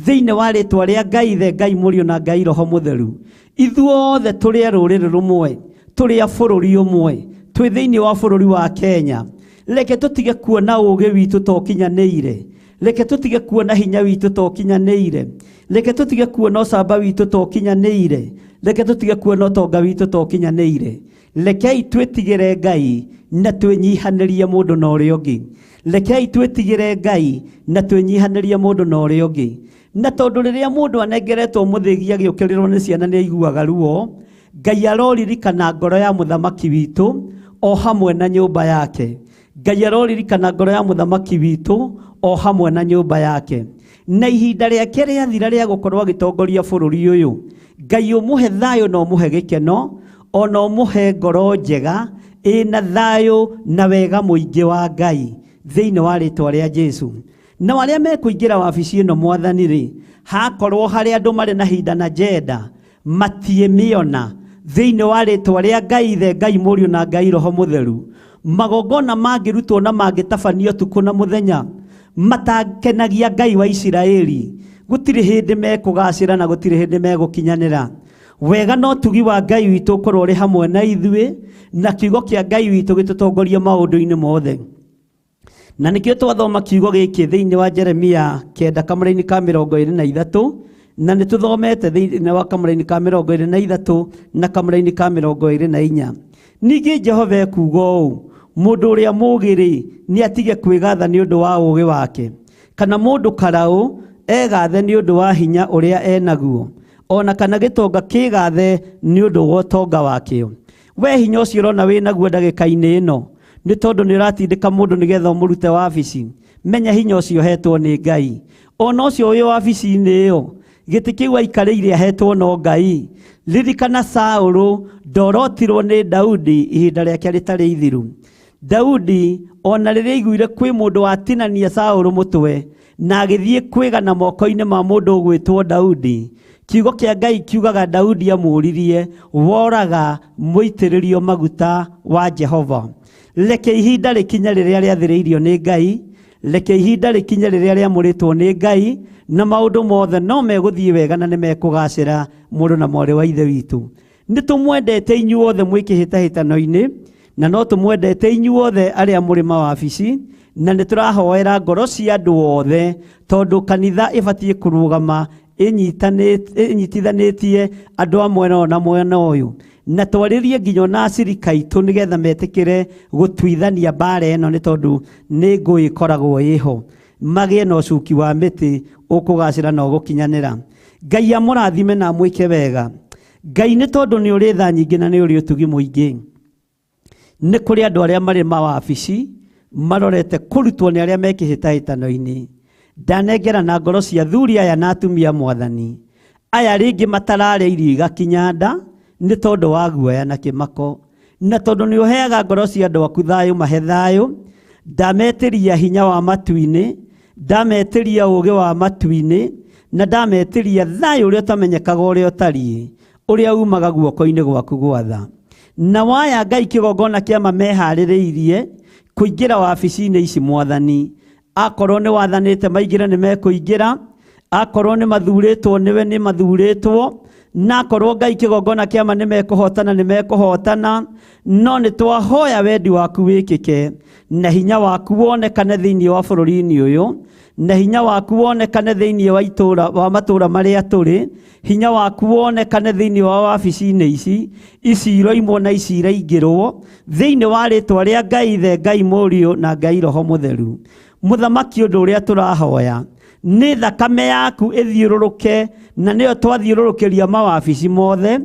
Thĩinĩ wa rĩĩtwa rĩa Ngai Ithe, Ngai Mũriũ na Ngai Roho Mũtheru, ithuothe tũrĩ a rũrĩrĩ rũmwe, tũrĩ a bũrũri ũmwe, twĩ thĩinĩ wa bũrũri wa Kenya. Reke tũtige kuona ũũgĩ witũ tokinyanĩire. Reke tũtige kuona hinya witũ tokinyanĩire. Reke tũtige kuona ũcamba witũ tokinyanĩire. Reke tũtige kuona ũtonga witũ tokinyanĩire. Rekei twĩtigĩre Ngai na twĩnyihanĩrie mũndũ na ũrĩa ũngĩ. Rekei twĩtigĩre Ngai na twĩnyihanĩrie mũndũ na ũrĩa ũngĩ. Na tondũ rĩrĩa mũndũ anengeretwo mũthĩgi agĩũkĩrĩrwo nĩ ciana nĩ aiguaga ruo, Ngai aroririkana ngoro ya mũthamaki witũ o hamwe na nyũmba yake. Ngai aroririkana ngoro ya mũthamaki witũ o hamwe na nyũmba yake. Na ihinda rĩake rĩathira rĩa gũkorwo agĩtongoria bũrũri ũyũ, Ngai ũmũhe thayũ na ũmũhe gĩkeno, ona ũmũhe ngoro njega ĩna thayũ na wega mũingĩ wa Ngai thĩinĩ wa rĩĩtwa rĩa Jesũ. Na arĩa mekũingĩra wabici ĩno Mwathani-rĩ, hakorwo harĩ andũ marĩ na hinda na njenda matiĩmĩona thĩinĩ wa rĩĩtwa rĩa Ngai Ithe, Ngai Mũriũ na Ngai Roho Mũtheru. Magongona mangĩrutwo na mangĩtabanio ũtukũ na mũthenya matakenagia Ngai wa Isiraeli, gũtirĩ hĩndĩ mekũgacĩra na gũtirĩ hĩndĩ megũkinyanĩra. Wega no tugi wa Ngai witũ ũkorwo ũrĩ hamwe na ithuĩ, na kiugo kĩa Ngai witũ gĩtũtongorie maũndũ-inĩ mothe. Na nĩkĩo twathoma kiugo gĩkĩ thĩinĩ wa Jeremia 9 kamũra-inĩ ka 23, na nĩ tũthomete thĩinĩ wa kamũra-inĩ ka 23 na kamũra-inĩ ka 24. Ningĩ Jehova ekuuga ũũ: mũndũ ũrĩa mũũgĩ-rĩ nĩ atige kwĩgatha nĩ ũndũ wa ũũgĩ wake, kana mũndũ karaũ egathe nĩ ũndũ wa hinya ũrĩa enaguo, ona kana gĩtonga kĩgathe nĩ ũndũ wa ũtonga wakĩo. We hinya ũcio ũrona wĩnaguo ndagĩka-inĩ ĩno nĩ tondũ nĩ ũratindĩka mũndũ nĩgetha ũmũrute wabici. Menya hinya ũcio hetwo nĩ Ngai. Ona ũcio wĩ wabici-inĩ ĩyo, gĩtĩ kĩu aikarĩire ahetwo no Ngai. Ririkana Saũlũ ndorotirwo nĩ Daudi ihinda rĩake rĩtarĩ ithiru. Daudi ona rĩrĩa aiguire kwĩ mũndũ watinania Saũlũ mũtwe na agĩthiĩ kwĩgana moko-inĩ ma mũndũ ũgwĩtwo Daudi, kiugo kĩa Ngai kiugaga Daudi amũririe woraga mũitĩrĩrio maguta wa Jehova. Reke ihinda rĩkinye rĩrĩa rĩathĩrĩirio nĩ Ngai, reke ihinda rĩkinye rĩrĩa rĩamũrĩtwo nĩ Ngai, na maũndũ mothe no megũthiĩ wega na nĩ mekũgacĩra mũndũ na mwarĩ wa ithe witũ. Nĩ tũmwendete inyuothe mwĩ kĩhĩtahĩtano-inĩ, na no tũmwendete inyuothe arĩa mũrĩ mawabici, na nĩ tũrahoera ngoro cia andũ othe tondũ kanitha ĩbatiĩ kũrũgama ĩnyitithanĩtie andũ a mwena na mwena ũyũ, na twarĩrie nginya na acirika aitũ nĩgetha metĩkĩre gũtuithania mbara ĩno nĩ tondũ nĩ ngũĩ ĩkoragwo ĩho. Magĩe na ũcuki wa mĩtĩ ũkũgacĩra na ũgũkinyanĩra. Ngai amũrathime na mwĩke wega. Ngai nĩ tondũ nĩ ũrĩ tha nyingĩ na nĩ ũrĩ ũtugi mũingĩ. Nĩ kũrĩ andũ arĩa marĩ mawabici marorete kũrutwo nĩ arĩa me kĩhĩtahĩtano-inĩ. ndanengera na ngoro cia thuri aya na atumia Mwathani aya ringi matarare irio igakinya nda nĩ tondũ wa guoya na kĩmako, na tondũ nĩ ũheaga ngoro cia andũ aku thayũ mahe thayũ. Ndametĩria hinya wa matu-inĩ, ndametĩria ũũgĩ wa matu-inĩ, na ndametĩria thayũ ũrĩa ũtamenyekaga ũrĩa ũtariĩ, ũrĩa umaga guoko-inĩ gwaku gwatha. Na waya Ngai kĩgongona kĩama meharĩrĩirie kũingĩra wabici-inĩ ici Mwathani, akorwo nĩ wathanĩte maingĩre nĩ mekũingĩra, akorwo nĩ mathurĩtwo nĩwe nĩ mathurĩtwo, na akorwo Ngai kĩgongona kĩama nĩ mekũhotana nĩ mekũhotana. No nĩ twahoya wendi waku wĩkĩke, na hinya waku wonekane thĩinĩ wa bũrũri-inĩ ũyũ, na hinya waku wonekane thĩinĩ wa matũũra marĩa tũrĩ, hinya waku wonekane thĩinĩ wa wabici-inĩ ici, ici iroimwo na ici iraingĩrwo thĩinĩ wa rĩtwa rĩa Ngai Ithe, Ngai Mũriũ na Ngai Roho Mũtheru. Mũthamaki, ũndũ ũrĩa tũrahoya nĩ thakame yaku ĩthiũrũrũke, na nĩyo twathiũrũrũkĩria mawabici mothe,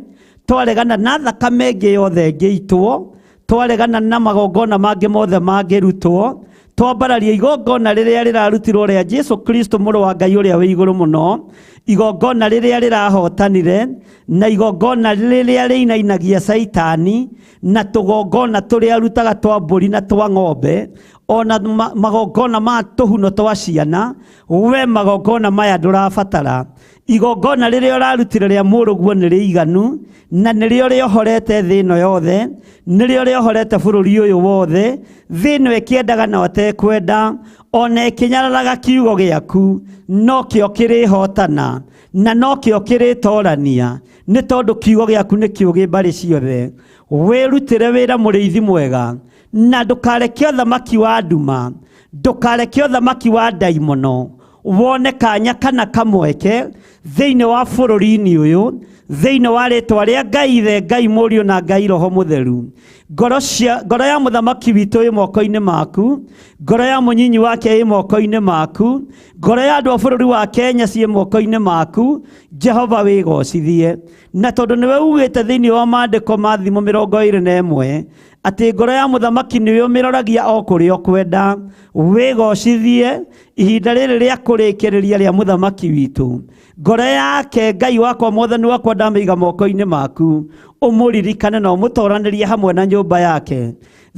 twaregana na thakame ĩngĩ yothe ĩngĩitwo, twaregana na magongona mangĩ mothe mangĩrutwo, twambararia igongona rĩrĩa rĩrarutirwo rĩa Jesu Kristo mũrũ wa Ngai ũrĩa wĩ igũrũ mũno, igongona rĩrĩa rĩrahotanire, na igongona rĩrĩa rĩinainagia Saitani, na tũgongona tũrĩa arutaga twa mbũri na twa ng'ombe, ona magongona ma tũhuno twa ciana. We magongona maya ndũrabatara. Igongona rĩrĩa ũrarutire rĩa mũrũguo nĩ rĩiganu, na nĩrĩo rĩohorete thĩ ĩno yothe, nĩrĩo rĩohorete bũrũri ũyũ wothe, thĩ ĩno ĩkĩendaga na ũtekwenda, ona ĩkĩnyararaga kiugo gĩaku, no kĩo kĩrĩhotana, na no kĩo kĩrĩtorania, nĩ tondũ kiugo gĩaku nĩ kĩũgĩ mbarĩ ciothe. Wĩrutĩre wĩra mũrĩithi mwega, na ndũkareke ũthamaki wa nduma, ndũkareke ũthamaki wa ndaimono wone kanya kana kamweke thĩinĩ wa bũrũri-inĩ ũyũ, thĩinĩ wa rĩtwa rĩa Ngai Ithe, Ngai Mũriũ na Ngai Roho Mũtheru. Ngoro ya mũthamaki witũ ĩ moko-inĩ maku, ngoro ya mũnyinyi wake ĩ moko-inĩ maku, ngoro ya andũ a bũrũri wa Kenya ciĩ moko-inĩ maku. Jehova wĩgocithie, na tondũ nĩwe ugĩte thĩinĩ wa maandĩko ma Thimo 21 atĩ ngoro ya mũthamaki nĩwe ũmĩroragia o kũrĩa ũkwenda. Wĩgocithie ihinda rĩrĩ rĩa kũrĩkĩrĩria rĩa mũthamaki witũ. Ngoro yake Ngai wakwa Mwathani wakwa ndamĩiga moko-inĩ maku, ũmũririkane na ũmũtoranĩrie hamwe na nyũmba yake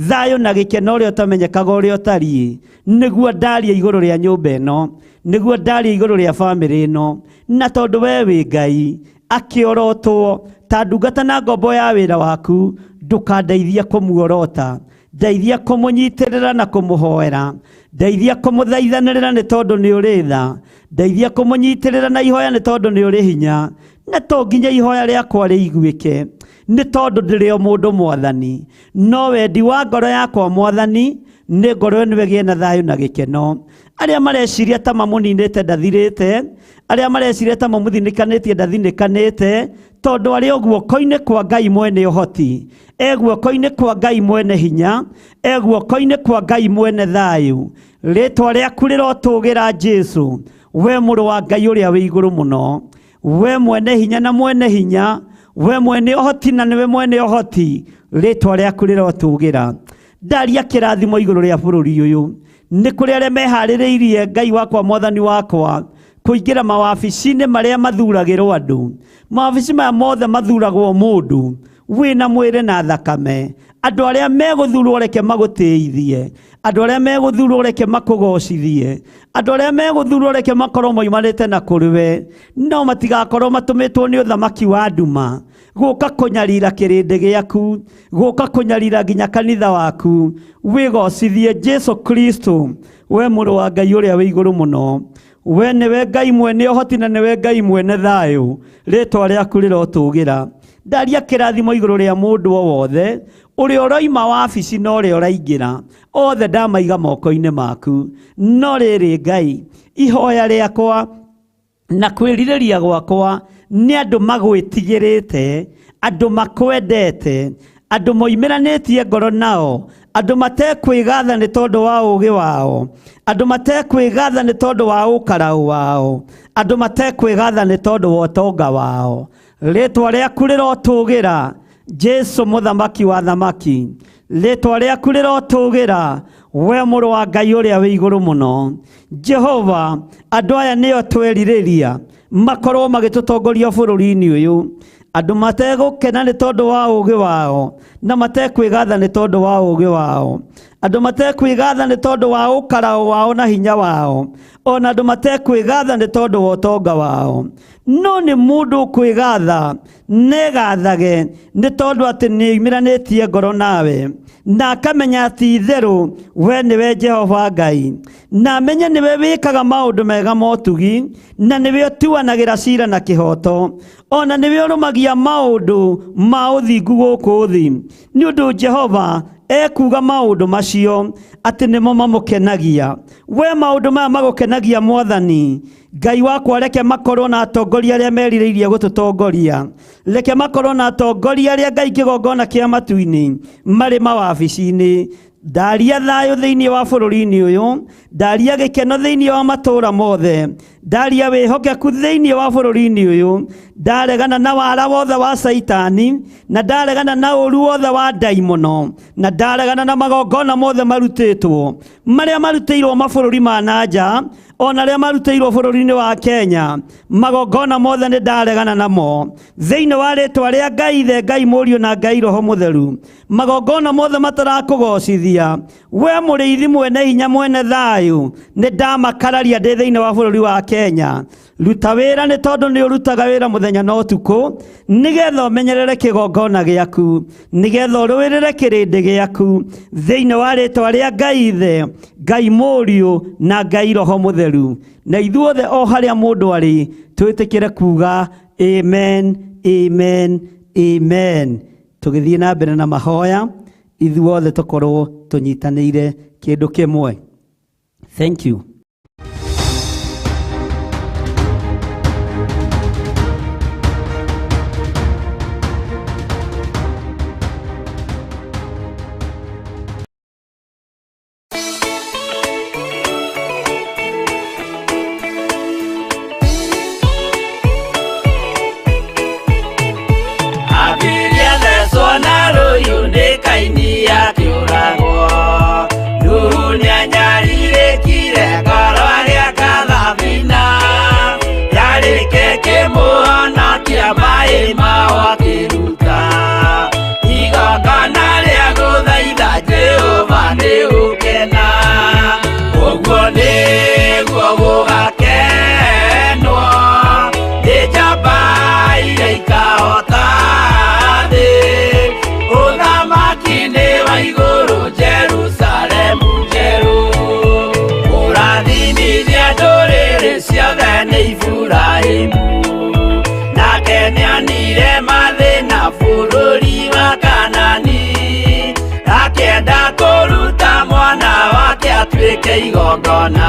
thayũ na gĩkeno ũrĩa ũtamenyekaga ũrĩa ũtariĩ, nĩguo ndaria igũrũ rĩa nyũmba ĩno, nĩguo ndaria igũrũ rĩa bamĩrĩ ĩno. Na tondũ we wĩ Ngai akĩorotwo ta ndungata na ngombo ya wĩra waku, ndũkandeithia kũmuorota, ndeithia kũmũnyitĩrĩra na kũmũhoera, ndeithia kũmũthaithanĩrĩra nĩ tondũ nĩ ũrĩ tha, ndeithia kũmũnyitĩrĩra na ihoya nĩ tondũ nĩ ũrĩ hinya, na to nginya ihoya rĩakwa rĩiguĩke nĩ tondũ ndĩrĩ o mũndũ Mwathani, no wendi wa ngoro yakwa Mwathani nĩ ngoro ĩno ĩgĩe na thayũ na gĩkeno. Arĩa mareciria ta mamũninĩte ndathirĩte, arĩa mareciria ta mamũthinĩkanĩtie ndathinĩkanĩte, tondũ arĩ o guoko-inĩ kwa Ngai mwene ũhoti, guoko-inĩ kwa Ngai mwene hinya, guoko-inĩ kwa Ngai mwene thayũ. Rĩtwa rĩaku rĩrotũgĩra Jesu, we mũrũ wa Ngai ũrĩa wĩ igũrũ mũno, we mwene hinya na mwene hinya, we mwene ũhoti na nĩwe mwene ũhoti. Rĩtwa rĩaku rĩrotũgĩra. Ndaria kĩrathimo igũrũ rĩa bũrũri ũyũ, nĩ kũrĩ arĩa meharĩrĩirie Ngai wakwa Mwathani wakwa kũingĩra mawabici-inĩ marĩa mathuragĩrwo andũ. Mawabici maya mothe mathuragwo mũndũ wĩna mwĩrĩ na thakame. Andũ arĩa megũthurwo reke magũtĩithie, andũ arĩa megũthurwo reke makũgocithie, andũ arĩa megũthurwo reke makorwo moimanĩte na kũrĩ we, no matigakorwo matũmĩtwo nĩ ũthamaki wa nduma gũka kũnyarira kĩrĩndĩ gĩaku, gũka kũnyarira nginya kanitha waku. Wĩgocithie Jesu Kristo, we mũrũ wa Ngai ũrĩa wĩ igũrũ mũno. We nĩwe Ngai mwene ũhoti na nĩwe Ngai mwene thayũ. Rĩtwa rĩaku rĩrotũgĩra. Ndaria kĩrathimo igũrũ rĩa mũndũ o wothe ũrĩa ũroima wabici na ũrĩa ũraingĩra, othe ndamaiga moko-inĩ maku. No rĩrĩ Ngai, ihoya rĩakwa na kwĩrirĩria gwakwa nĩ andũ magwĩtigĩrĩte, andũ makwendete, andũ moimĩranĩtie ngoro nao, andũ matekwĩgatha nĩ tondũ wa ũũgĩ wao, andũ matekwĩgatha nĩ tondũ wa ũkaraũ wao, andũ matekwĩgatha nĩ tondũ wa ũtonga wao. Rĩtwa rĩaku rĩrotũgĩra Jesu mũthamaki wa thamaki. Rĩtwa rĩaku rĩrotũgĩra we mũrũ wa Ngai ũrĩa wĩ igũrũ mũno. Jehova, andũ aya nĩo twerirĩria makorwo magĩtũtongoria bũrũri-inĩ ũyũ. Andũ mategũkena nĩ tondũ wa ũũgĩ wao na matekwĩgatha nĩ tondũ wa ũũgĩ wao. Andũ matekwĩgatha nĩ tondũ wa ũkaraũ wao na hinya wao. Ona andũ matekwĩgatha nĩ tondũ wa ũtonga wao. No nĩ mũndũ kwĩgatha negathage nĩ tondũ atĩ nĩoimiranĩtie ngoro nawe, na akamenya atĩ itherũ we nĩwe Jehova Ngai, na amenye nĩwe wĩkaga maũndũ mega ma ũtugi, na nĩwe ũtuanagĩra cira na kĩhoto, ona nĩwe ũrũmagia maũndũ ma ũthingu gũkũ thĩ. Nĩ ũndũ Jehova ekuga maũndũ macio atĩ nĩmo mamũkenagia. We maũndũ maya magũkenagia Mwathani Ngai wakwa, reke makorwo na atongoria arĩa merirĩirie gũtũtongoria. Reke makorwo na atongoria arĩa Ngai kĩgongona kĩa matu-inĩ marĩ mawabici-inĩ. Ndaria thayũ thĩinĩ wa bũrũri-inĩ ũyũ, ndaria gĩkeno thĩinĩ wa matũũra mothe, ndaria wĩhokeku thĩinĩ wa bũrũri-inĩ ũyũ. Ndaregana na wara wothe wa Saitani, na ndaregana na ũru wothe wa ndaimono, na ndaregana na magongona mothe marutĩtwo marĩa marutĩirwo mabũrũri ma nanja, ona arĩa marutĩirwo bũrũri-inĩ wa Kenya. Magongona mothe nĩ ndaregana namo thĩinĩ wa rĩtwa rĩa Ngai Ithe, Ngai Mũriũ na Ngai Roho Mũtheru. Magongona mothe matarakũgocithia we mũrĩithi mwene hinya mwene thayũ, nĩ ndamakararia ndĩ thĩinĩ wa bũrũri wa Kenya. Ruta wĩra nĩ tondũ nĩ ũrutaga wĩra mũthenya na ũtukũ, nĩgetha ũmenyerere kĩgongona gĩaku, nĩgetha ũrũĩrĩre kĩrĩndĩ gĩaku thĩinĩ wa rĩtwa rĩa Ngai Ithe, Ngai Mũriũ na Ngai Roho Mũtheru. Na ithuothe o harĩa mũndũ arĩ twĩtĩkĩre kuga amen, amen, amen. Tũgĩthiĩ na mbere na mahoya, ithuothe tũkorwo tũnyitanĩire kĩndũ kĩmwe. Thank you. Igongona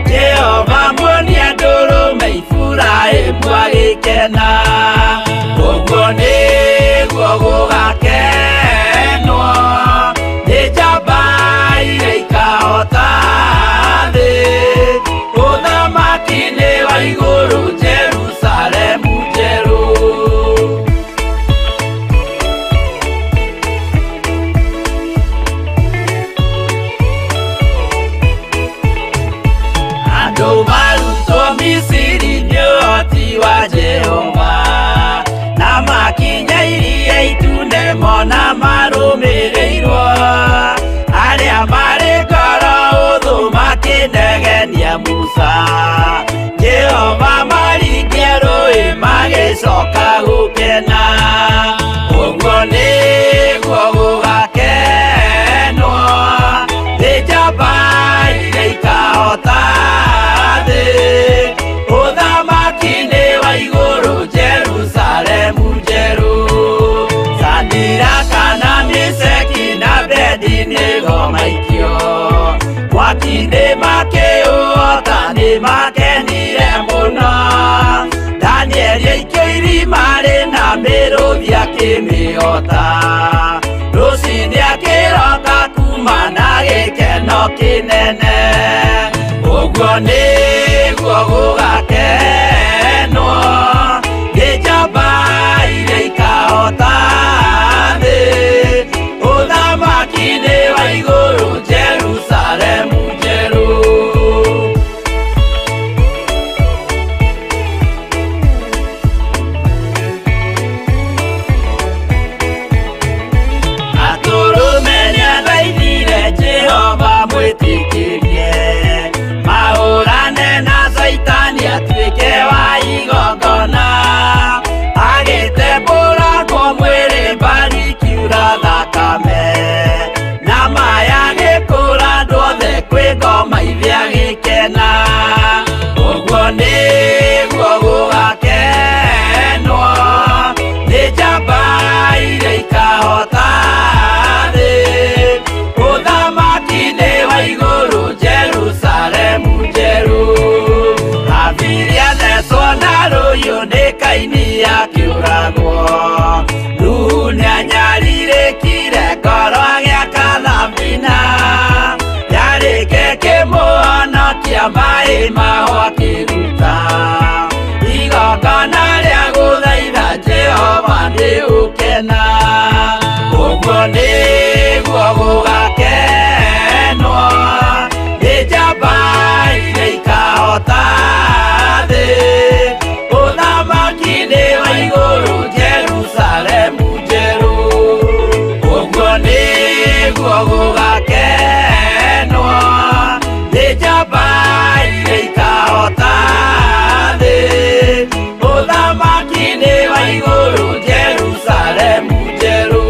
Jehova muonia ndũrũme Iburahĩmu agĩkena. Ũguo nĩguo gũgakenwo nĩ njamba iria ikahota thĩ. Ũthamaki-nĩ wa igũrũ Jerusalemu njerũ. Misiri nĩ ũhoti wa Jehova, na makinya iria itune mona marũmĩrĩirwo. Arĩa marĩ ngoro hũthũ makĩnegenia Musa, Jehova maringie rũĩ magĩcoka gũkena. Ũguo nĩguo gũgakenwo nĩ njamba iria ikahota thĩ. Ũthamaki-nĩ wa igũrũ Jerusalemu njerũ. Shadiraka na Meshaki na Abedinego maikio mwaki-nĩ makĩũhota, nĩ makenire mũno. Danieli aikio irima rĩna mĩrũthi akĩmĩhota. Rũciinĩ akĩroka kuma na gĩkeno kĩnene. Ũguo nĩguo gũgakenwo nĩ njamba iria ikahota thĩ. Ũthamaki-nĩ wa igũrũ thutha-inĩ akĩũragwo. Nuhu nĩanyarirĩkire ngoro agĩaka thabina, yarĩke kĩmũhonokia maĩ maho akĩruta. Igongona rĩa gũthaitha Jehova nĩ ũkena, ũguo nĩguo gũgakenwo nĩ njamba iria ikahota thĩ. Ũthamaki-nĩ wa igũrũ Jerusalemu njerũ, ũguo nĩguo gũgakenwo nĩ njamba iria ikahota thĩ. Ũthamaki-nĩ wa igũrũ Jerusalemu njerũ.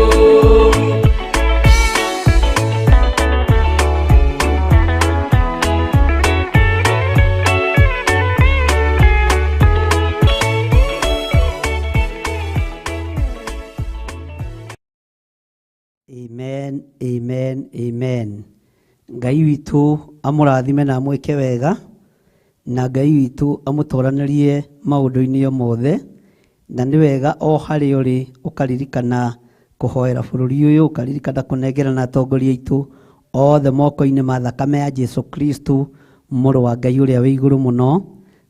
Amen, amen, amen. Ngai witũ amũrathime na amwĩke wega, na Ngai witũ amũtũranĩrie maũndũ-inĩ mothe, na nĩ wega o harĩa ũrĩ ũkaririkana kũhoera bũrũri ũyũ, ũkaririkana kũnengerana atongoria aitũ othe moko-inĩ ma thakame ya Jesu Kristo mũrũ wa Ngai ũrĩa wĩ igũrũ mũno,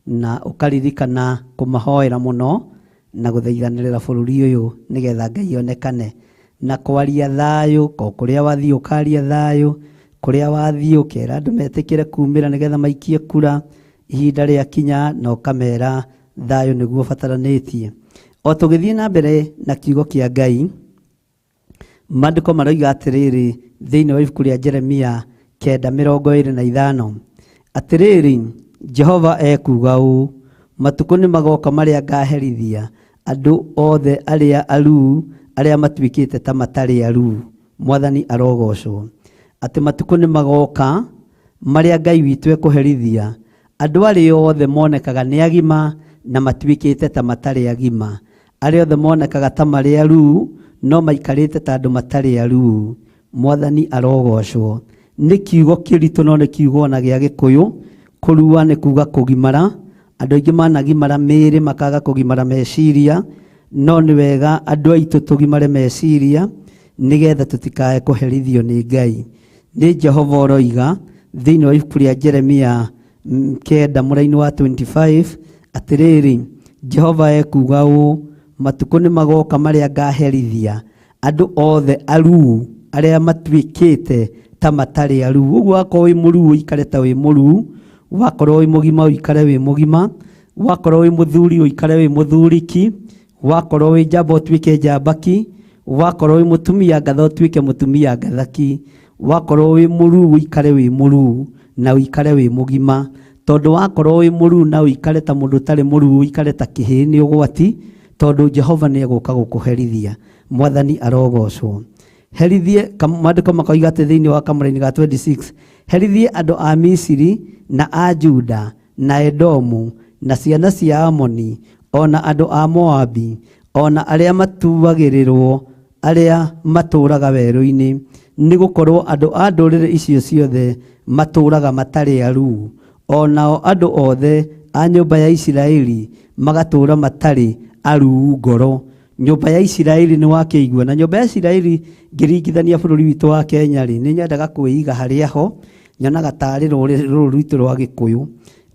na ũkaririkana kũmahoera mũno na gũthaithanĩrĩra bũrũri ũyũ nĩgetha Ngai onekane na kwaria thayũ. Kũrĩa wathiĩ ũkaria thayũ, kũrĩa wathiĩ ũkera andũ metĩkĩre kumĩra nĩgetha maikie kura ihinda rĩa kinya, na ũkamera thayũ nĩguo bataranĩtie. O tũgĩthiĩ na mbere na kiugo kĩa Ngai, maandĩko maroiga atĩrĩrĩ thĩinĩ wa ibuku rĩa Jeremia 9:25, atĩrĩrĩ, Jehova ekuga ũũ, matukũ nĩ magoka marĩa ngaherithia andũ othe arĩa aruu, arĩa matuĩkĩte ta matarĩ aruu. Mwathani arogocwo. Atĩ matukũ nĩ magoka marĩa Ngai witũ ekũherithia andũ arĩa othe monekaga nĩ agima na matuĩkĩte ta matarĩ agima, arĩa othe monekaga ta marĩ aruu no maikarĩte ta andũ matarĩ aruu. Mwathani arogocwo. Nĩ kiugo kĩritũ no nĩ kiugo ona gĩa Gĩkũyũ. Kũrua nĩ kuga kũgimara. Andũ aingĩ managimara mĩĩrĩ makaga kũgimara meciria, no nĩ wega andũ aitũ tũgimare meciria nĩgetha tũtikae kũherithio nĩ Ngai. Nĩ Jehova ũroiga thĩinĩ wa ibuku rĩa Jeremia 9:25, atĩrĩrĩ, Jehova ekuga ũũ, matukũ nĩ magoka marĩa ngaherithia andũ othe aruu, arĩa matuĩkĩte ta matarĩ aruu. Ũguo wakorwo wĩ mũruu ũikare ta wĩ mũruu, wakorwo wĩ mũgima ũikare wĩ mũgima, wakorwo wĩ mũthuri ũikare wĩ mũthuriki, wakorwo wĩ njamba ũtuĩke njambaki, wakorwo wĩ mũtumia ngatha ũtuĩke mũtumia ngathaki, wakorwo wĩ mũruu ũikare wĩ mũruu na ũikare wĩ mũgima. Tondũ wakorwo wĩ mũruu na ũikare ta mũndũ ũtarĩ mũruu, ũikare ta kĩhĩĩ nĩ ũgwati, tondũ Jehova nĩ egũka gũkũherithia. Mwathani arogocwo. Herithie, maandĩko makoiga atĩ thĩinĩ wa Kamũra-inĩ ga 26, herithie andũ a Misiri na a Juda na Edomu na ciana cia Amoni, ona andũ a Moabi, ona arĩa matuagĩrĩrwo, arĩa matũũraga werũ-inĩ, nĩ gũkorwo andũ a ndũrĩrĩ icio ciothe matũũraga matarĩ aruu. Onao andũ othe a nyũmba ya Isiraeli magatũũra matarĩ aruu ngoro. Nyũmba ya Isiraeli nĩ wakĩigua, na nyũmba ya Isiraeli ngĩringithania bũrũri witũ wa Kenya rĩ, nĩ nyendaga kwĩiga harĩa ho, nyonaga tarĩ rũrũ rwitũ rwa Gĩkũyũ.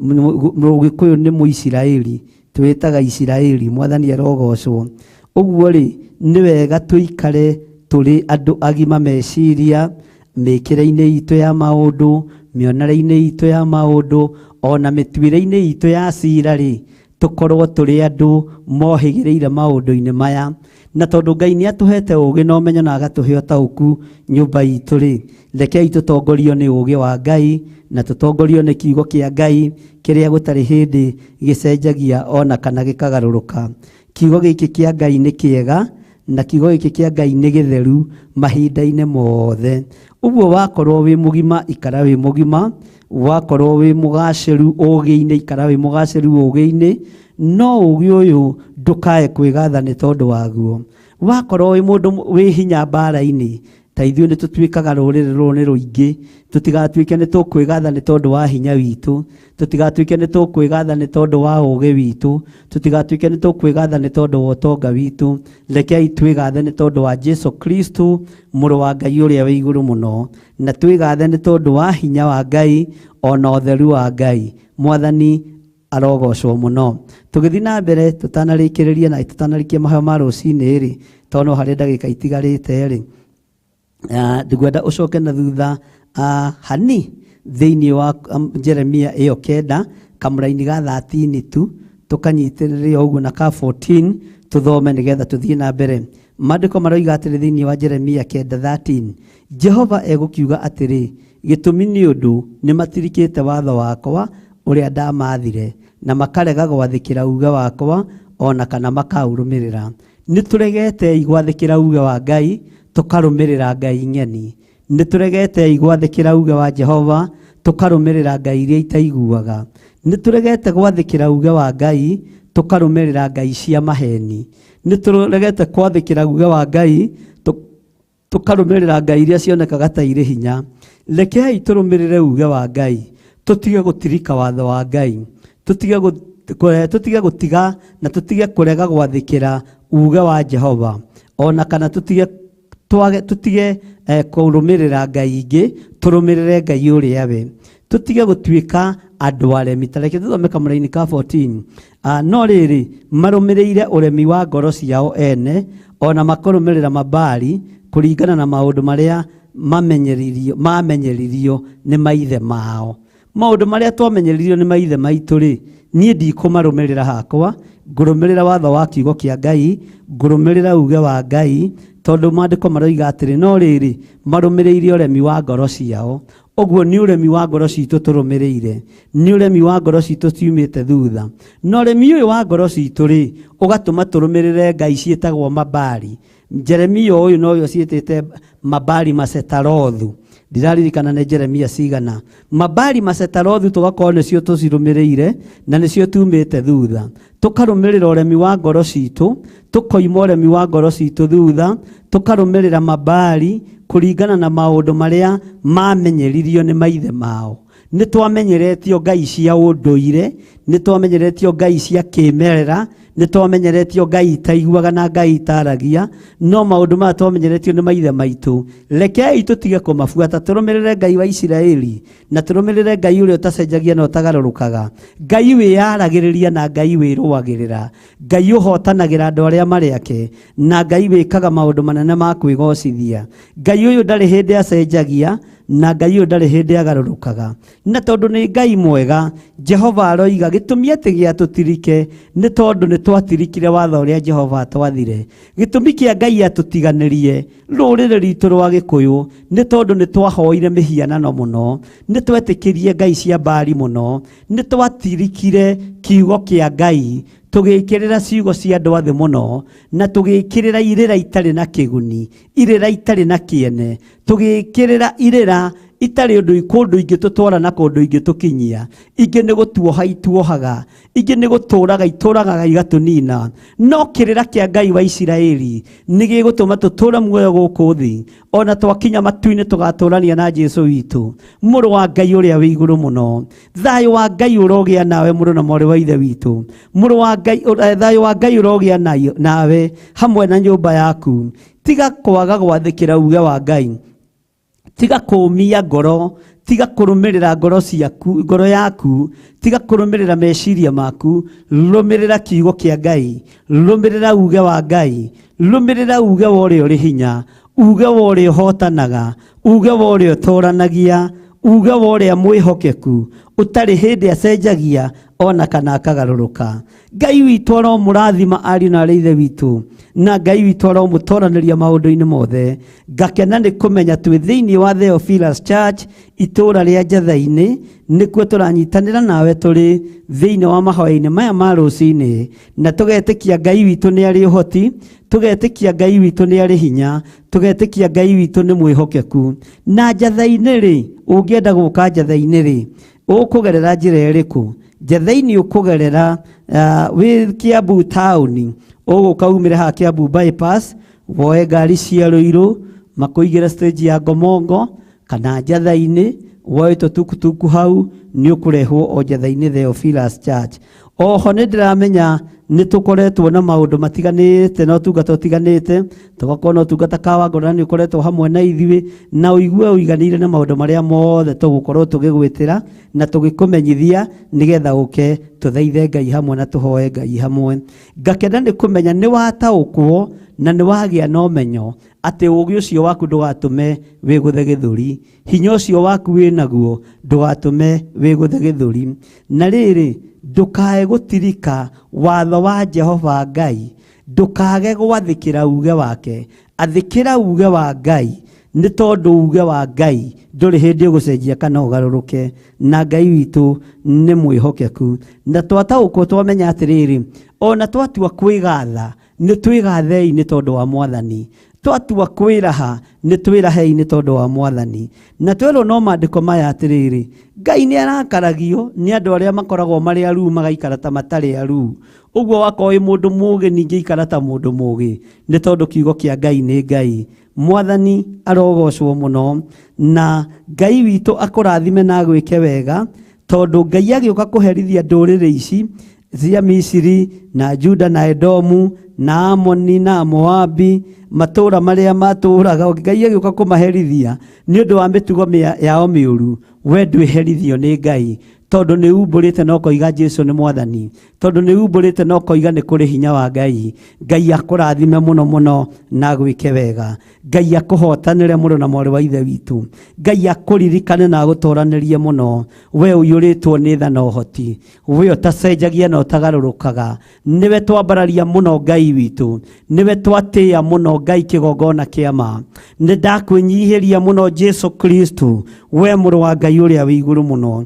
Mũgĩkũyũ nĩ Mũisiraeli, twĩtaga Isiraeli. Mwathani arogocwo. Ũguo rĩ, nĩ wega tũikare tũrĩ andũ agima meciria, mĩkĩre-inĩ itũ ya maũndũ, mĩonere-inĩ itũ ya maũndũ, ona mĩtuĩre-inĩ itũ ya cira rĩ, tũkorwo tũrĩ andũ mohĩgĩrĩire maũndũ-inĩ maya. Na tondũ Ngai nĩ atũhete ũũgĩ na ũmenyo na agatũhe ũtaũku nyũmba itũ rĩ, rekei tũtongorio nĩ ũũgĩ wa Ngai na tũtongorio nĩ kiugo kĩa Ngai kĩrĩa gũtarĩ hĩndĩ gĩcenjagia ona kana gĩkagarũrũka. Kiugo gĩkĩ kĩa Ngai nĩ kĩega na kiugo gĩkĩ kĩa Ngai nĩ gĩtheru mahinda-inĩ mothe. Ũguo wakorwo wĩ mũgima ikara wĩ mũgima, wakorwo wĩ mũgacĩru ũũgĩ-inĩ ikara wĩ mũgacĩru ũũgĩ-inĩ, no ũũgĩ ũyũ ndũkae kwĩgatha nĩ tondũ waguo. Wakorwo wĩ mũndũ wĩ hinya mbara-inĩ, ta ithuĩ nĩ tũtuĩkaga rũrĩrĩ rũrũ nĩ rũingĩ, tũtigatuĩke nĩ tũkwĩgatha nĩ tondũ wa hinya witũ, tũtigatuĩke nĩ tũkwĩgatha nĩ tondũ wa ũũgĩ witũ, tũtigatuĩke nĩ tũkwĩgatha nĩ tondũ wa ũtonga witũ. Rekei twĩgathe nĩ tondũ wa Jesu Kristo mũrũ wa Ngai ũrĩa wĩ igũrũ mũno, na twĩgathe nĩ tondũ wa hinya wa Ngai ona ũtheru wa Ngai. Mwathani arogocwo mũno. Tũgĩthiĩ na mbere tũtanarĩkĩrĩria na tũtanarĩkia maheo ma rũcinĩ rĩ, tondũ harĩ ndagĩka itigarĩte rĩ, ndigwenda ũcoke na thutha hani thĩinĩ wa Jeremia ĩyo 9 kamũraini ga 13 tu, tũkanyitĩrĩria ũguo na ka 14 tũthome nĩgetha tũthiĩ na mbere. Maandĩko maroiga atĩrĩ thĩinĩ wa Jeremia 9:13, Jehova egũkiuga atĩrĩ, gĩtũmi nĩ ũndũ nĩ matirikĩte watho wakwa ũrĩa ndamathire, na makarega gwathĩkĩra uge wakwa ona kana makaurũmĩrĩra. Nĩ tũregete gwathĩkĩra uge wa Ngai, tũkarũmĩrĩra ngai ng'eni. Nĩ tũregete gwathĩkĩra uge wa Jehova, tũkarũmĩrĩra ngai iria itaiguaga. Nĩ tũregete gwathĩkĩra uge wa Ngai, tũkarũmĩrĩra ngai cia maheni. Nĩ tũregete gwathĩkĩra uge wa Ngai, tũkarũmĩrĩra ngai iria cionekaga ta irĩ hinya. Rekei tũrũmĩrĩre uge wa Ngai, tũtige gũtirika watho wa Ngai, tũtige gũtiga na tũtige kũrega gwathĩkĩra uge wa Jehova, ona kana tũtige kũrũmĩrĩra ngai ingĩ, tũrũmĩrĩre Ngai ũrĩa we. Tũtige gũtuĩka andũ aremi. Tareke tũthome kamũraini ka 14. No rĩrĩ marũmĩrĩire ũremi wa ngoro ciao ene, ona makarũmĩrĩra Mabaali kũringana na maũndũ marĩa mamenyeririo nĩ maithe mao. Maũndũ marĩa twamenyeririo nĩ maithe maitũ rĩ, niĩ ndikũmarũmĩrĩra hakwa, ngũrũmĩrĩra watho wa kiugo kĩa Ngai, ngũrũmĩrĩra uge wa Ngai, tondũ maandĩko maroiga atĩrĩ, no rĩrĩ marũmĩrĩire ũremi wa ngoro ciao. Ũguo nĩ ũremi wa ngoro citũ tũrũmĩrĩire, nĩ ũremi wa ngoro citũ ciumĩte thutha. No ũremi ũyũ wa ngoro citũ rĩ, ũgatũma tũrũmĩrĩre ngai ciĩtagwo Mabaali. Jeremia ũyũ no yo ciĩtĩte Mabaali Masetarothu. Ndiraririkana nĩ Jeremia cigana. Mabaali Masetarothu tũgakorwo nĩcio tũcirũmĩrĩire na nĩcio tumĩte thutha. Tũkarũmĩrĩra ũremi wa ngoro citũ, tũkoima ũremi wa ngoro citũ thutha, tũkarũmĩrĩra Mabaali kũringana na maũndũ marĩa mamenyeririo nĩ maithe mao. Nĩ twamenyeretio ngai cia ũndũire, nĩ twamenyeretio ngai cia kĩmerera, nĩ twamenyeretio ngai itaiguaga na ngai itaragia, no maũndũ maya twamenyeretio nĩ maithe maitũ. Rekei tũtige kũmabuata, tũrũmĩrĩre Ngai wa Isiraeli na tũrũmĩrĩre Ngai ũrĩa ũtacenjagia na ũtagarũrũkaga, Ngai wĩyaragĩrĩria na Ngai wĩrũagĩrĩra, Ngai ũhotanagĩra andũ arĩa marĩ ake, na Ngai wĩkaga maũndũ manene ma kwĩgocithia. Ngai ũyũ ndarĩ hĩndĩ acenjagia, na Ngai ũyũ ndarĩ hĩndĩ agarũrũkaga. Na tondũ nĩ Ngai mwega, Jehova aroiga gĩtũmi atĩ gĩatũtirike nĩ tondũ nĩ twatirikire watho ũrĩa Jehova atwathire. Gĩtũmi kĩa Ngai atũtiganĩrie rũrĩrĩ rwitũ rwa Gĩkũyũ nĩ tondũ nĩ twahoire mĩhianano mũno, nĩ twetĩkĩrie ngai cia Baali mũno, nĩ twatirikire kiugo kĩa Ngai, tũgĩkĩrĩra ciugo cia andũ athĩ mũno, na tũgĩkĩrĩra irĩra itarĩ na kĩguni, irĩra itarĩ na kĩene, tũgĩkĩrĩra irĩra itarĩ ũndũ kũndũ ingĩtũtwara na kũndũ ingĩtũkinyia. Ingĩ nĩ gũtuoha ituohaga, ingĩ nĩ gũtũraga itũragaga igatũnina. No kĩrĩra kĩa Ngai wa Isiraeli nĩ gĩgũtũma tũtũre muoyo gũkũ thĩ, ona twakinya matu-inĩ tũgatũrania na Jesu witũ, mũrũ wa Ngai ũrĩa wĩ igũrũ mũno. Thayũ wa Ngai ũrogĩa nawe mũrũ na mwarĩ wa ithe witũ, mũrũ wa Ngai, thayũ wa Ngai ũrogĩa nawe hamwe na nyũmba yaku. Tiga kwaga gwathĩkĩra uge wa Ngai, tiga kũmia ngoro, tiga kũrũmĩrĩra ngoro yaku, tiga kũrũmĩrĩra meciria maku, rũmĩrĩra kiugo kĩa Ngai, rũmĩrĩra uge wa Ngai, rũmĩrĩra uge wa ũrĩa ũrĩ hinya, uge wa ũrĩa ũhotanaga, uge wa ũrĩa ũtũranagia, uge wa ũrĩa mwĩhokeku, ũtarĩ hĩndĩ acenjagia ona kana akagarũrũka. Ngai witũ aromũrathima ariũ na aarĩ a ithe witũ, na Ngai witũ aromũtoranĩria maũndũ-inĩ mothe. Ngakena nĩ kũmenya twĩ thĩinĩ wa Theophilus Church itũũra rĩa Njatha-inĩ, nĩkuo tũranyitanĩra nawe tũrĩ thĩinĩ wa mahoya-inĩ maya ma rũcinĩ, na tũgetĩkia Ngai witũ nĩ arĩ ũhoti, tũgetĩkia Ngai witũ nĩ arĩ hinya, tũgetĩkia Ngai witũ nĩ mwĩhokeku. Na Njatha-inĩ rĩ, ũngĩenda gũka Njatha-inĩ rĩ, ũkũgerera njĩra ĩrĩkũ? Njatha-inĩ ũkũgerera wĩ Kiambu town, ũgũka umĩre ha Kiambu bypass, woe ngari cia Rũirũ, makuigĩre stage ya ngomongo kana njatha-inĩ, woĩtwo tukutuku hau nĩ ũkũrehwo o njatha-inĩ Theophilus Church. Oho nĩ ndĩramenya nĩ tũkoretwo na maũndũ matiganĩte na ũtungata ũtiganĩte, tũgakorwo na ũtungata kawa ngona nĩ ũkoretwo hamwe na ithuĩ na ũigue ũiganĩire na maũndũ marĩa mothe tũgũkorwo tũgĩgwĩtĩra na tũgĩkũmenyithia nĩgetha ũke tũthaithe Ngai hamwe na tũhoe Ngai hamwe. Ngakena nĩ kũmenya nĩ wataũkwo na nĩ wagĩa na ũmenyo atĩ ũũgĩ ũcio waku ndũgatũme wĩgũthe gĩthũri, hinya ũcio waku wĩnaguo ndũgatũme wĩgũthe gĩthũri. Na rĩrĩ, ndũkae gũtirika watho wa Jehova Ngai, ndũkage gwathĩkĩra uge wake. Athĩkĩra uge wa Ngai, nĩ tondũ uge wa Ngai ndũrĩ hĩndĩ ũgũcenjia kana ũgarũrũke, na Ngai witũ nĩ mwĩhokeku. Na twataũkwo twamenya atĩrĩrĩ, ona twatua kwĩgatha nĩ twĩgathei nĩ tondũ wa Mwathani, twatua kwĩraha nĩ twĩrahei nĩ tondũ wa Mwathani. Na twĩrwo no maandĩko maya atĩrĩrĩ, Ngai nĩ arakaragio nĩ andũ arĩa makoragwo marĩ aruu magaikara ta matarĩ aruu. Ũguo wakorwo wĩ mũndũ mũũgĩ ningĩ ikara ta mũndũ mũũgĩ, nĩ tondũ kiugo kĩa Ngai nĩ Ngai. Mwathani arogocwo mũno, na Ngai witũ akũrathime na gwĩke wega, tondũ Ngai agĩũka kũherithia ndũrĩrĩ ici cia Misiri na Juda na Edomu na Amoni na Moabi, matũũra marĩa matũũraga, Ngai agĩũka kũmaherithia nĩ ũndũ wa mĩtugo yao mĩũru. We ndwĩherithio nĩ Ngai, tondũ nĩ umbũrĩte na ũkoiga Jesũ nĩ Mwathani, tondũ nĩ umbũrĩte na ũkoiga nĩ kũrĩ hinya wa Ngai. Ngai akũrathime mũno mũno na gwĩke wega. Ngai akũhotanĩre mũno na mwarĩ wa ithe witũ. Ngai akũririkane na agũtũranĩrie mũno. We ũiyũrĩtwo nĩ tha na ũhoti, we ũtacenjagia na ũtagarũrũkaga. Nĩwe twambararia mũno Ngai witũ, nĩwe twatĩĩa mũno Ngai kĩgongona kĩa ma. Nĩ ndakwĩnyihĩria mũno Jesũ Kristo, we mũrũ wa Ngai ũrĩa wĩ igũrũ mũno.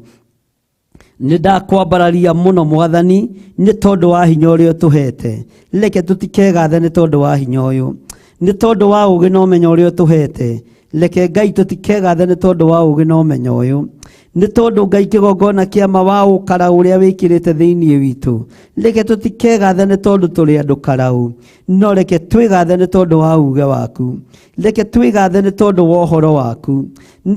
Nĩ ndakwambararia mũno Mwathani nĩ tondũ wa hinya ũrĩa ũtũhete. Reke tũtikegathe nĩ tondũ wa hinya ũyũ, nĩ tondũ wa ũũgĩ na ũmenyo ũrĩa ũtũhete. Reke Ngai tũtikegathe nĩ tondũ wa ũũgĩ na ũmenyo ũyũ, nĩ tondũ Ngai kĩgongona kĩa ma wa ũkara ũrĩa wĩkĩrĩte thĩinĩ witũ. Reke tũtikegathe nĩ tondũ tũrĩ andũ karaũ, no reke twĩgathe nĩ tondũ wa uge waku. Reke twĩgathe nĩ tondũ wa ũhoro waku.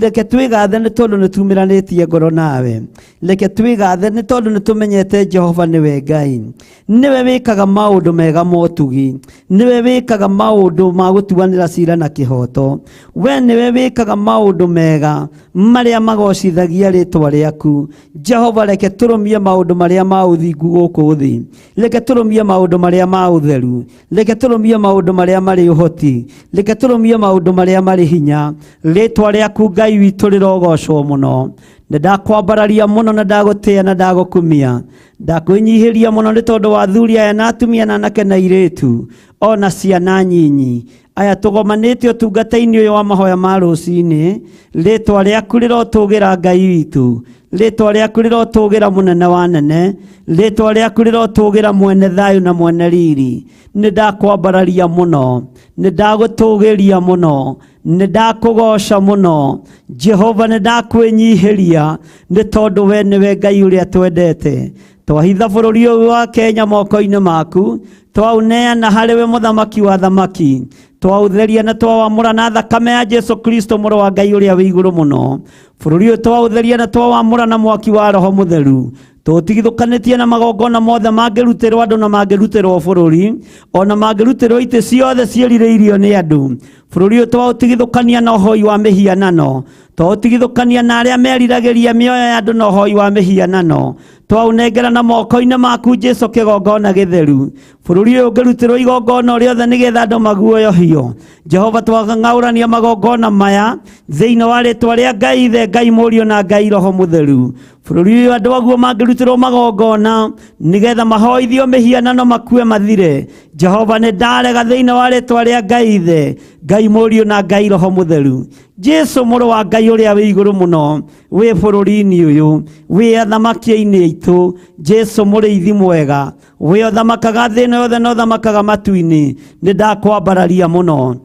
Reke twĩgathe nĩ tondũ nĩ tuumĩranĩtie ngoro nawe. Reke twĩgathe nĩ tondũ nĩ tũmenyete Jehova nĩwe Ngai. Nĩwe wĩkaga maũndũ mega ma ũtugi, nĩwe wĩkaga maũndũ ma gũtuanĩra ciira na kĩhoto. We nĩwe wĩkaga maũndũ mega marĩa magocithagia rĩtwa rĩaku. Jehova, reke tũrũmie maũndũ marĩa ma ũthingu gũkũ thĩ, reke tũrũmie maũndũ marĩa ma ũtheru, reke tũrũmie maũndũ marĩa marĩ ũhoti, reke tũrũmie maũndũ marĩa marĩ hinya. Rĩtwa rĩaku Ngai witũ rĩrogocwo mũno. Nĩ ndakwambararia mũno na ndagũtĩĩa na ndagũkumia. Ndakwĩnyihĩria mũno nĩ tondũ wa athuri aya na atumia na anake na airĩtu ona ciana nyinyi aya tũgomanĩte ũtungata-inĩ ũyũ wa mahoya ma rũcinĩ. Rĩtwa rĩaku rĩrotũgĩra Ngai witũ, rĩtwa rĩaku rĩrotũgĩra mũnene wa nene, rĩtwa rĩaku rĩrotũgĩra mwene thayũ na mwene riri. Nĩ ndakwambararia mũno, nĩ ndagũtũgĩria mũno, nĩ ndakũgoca mũno. Jehova, nĩ ndakwĩnyihĩria nĩ tondũ we nĩwe Ngai ũrĩa twendete. Twahitha bũrũri ũyũ wa Kenya moko-inĩ maku, twaũneana harĩ we mũthamaki wa thamaki, twaũtheria na twawamũra na thakame ya Jesũ Kristo mũrũ wa Ngai ũrĩa wĩ igũrũ mũno. Bũrũri ũyũ twaũtheria na twawamũra na mwaki wa Roho Mũtheru, tũtigithũkanĩtie na magongona mothe mangĩrutĩrwo andũ na mangĩrutĩrwo bũrũri, ona mangĩrutĩrwo itĩ ciothe ciĩrirĩirio nĩ andũ. Bũrũri ũyũ twaũtigithũkania na ũhoi wa mĩhianano, twaũtigithũkania na arĩa meriragĩria mĩoyo ya andũ na ũhoi wa mĩhianano. Twaũnengera na moko-inĩ maku Jesũ kĩgongona gĩtheru. Bũrũri ũyũ ũngĩrutĩrwo igongona o rĩothe nĩgetha andũ maguoyohio. Jehova, twang'aũrania magongona maya thĩinĩ wa rĩtwa rĩa Ngai Ithe, Ngai Mũriũ na Ngai Roho Mũtheru. Bũrũri ũyũ andũ aguo mangĩrutĩrwo magongona nĩgetha mahoithio mĩhianano makue mathire. Jehova, nĩ ndarega thĩinĩ wa rĩtwa rĩa Ngai Ithe, Ngai Mũriũ na Ngai Roho Mũtheru. Jesũ mũrũ wa Ngai ũrĩa wĩ igũrũ mũno, wĩ bũrũri-inĩ ũyũ, wĩ athamaki-inĩ aitũ. Jesũ mũrĩithi mwega, wĩ ũthamakaga thĩ yothe na ũthamakaga matu-inĩ. Nĩ ndakwambararia mũno,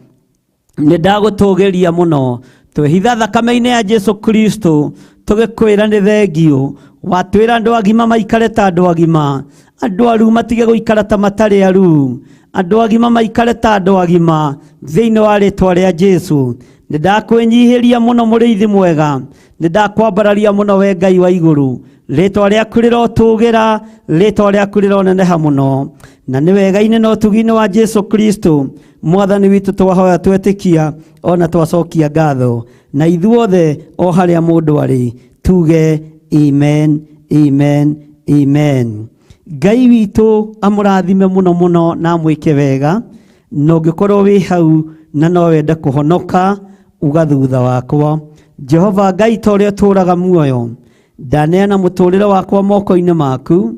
nĩ ndagũtũgĩria mũno. Twehitha thakame-inĩ ya Jesũ Kristo, tugikwira ni thengio watwira andu agima maikare ta andu agima, andu aru matige guikara ta matari aru, andu agima maikare ta andu agima thiini wa ritwa ria Jesu. Nindakwenyihiria muno muriithi mwega, nindakwambararia muno we Ngai wa iguru, ritwa riaku rirotugira, ritwa riaku rironeneha muno, na ni wega-ini na utugi-ini wa Jesu Kristo mwathani witu twahoya twetikia ona twacokia ngatho, na ithuothe o haria mundu ari tuge amen, amen, amen. Ngai witu amurathime muno muno na mwike wega, no ngikorwo wi hau na no wende kuhonoka ugathutha wakwa. Jehova Ngai ta uria turaga muoyo, ndaneana muturire wakwa moko-ini maku,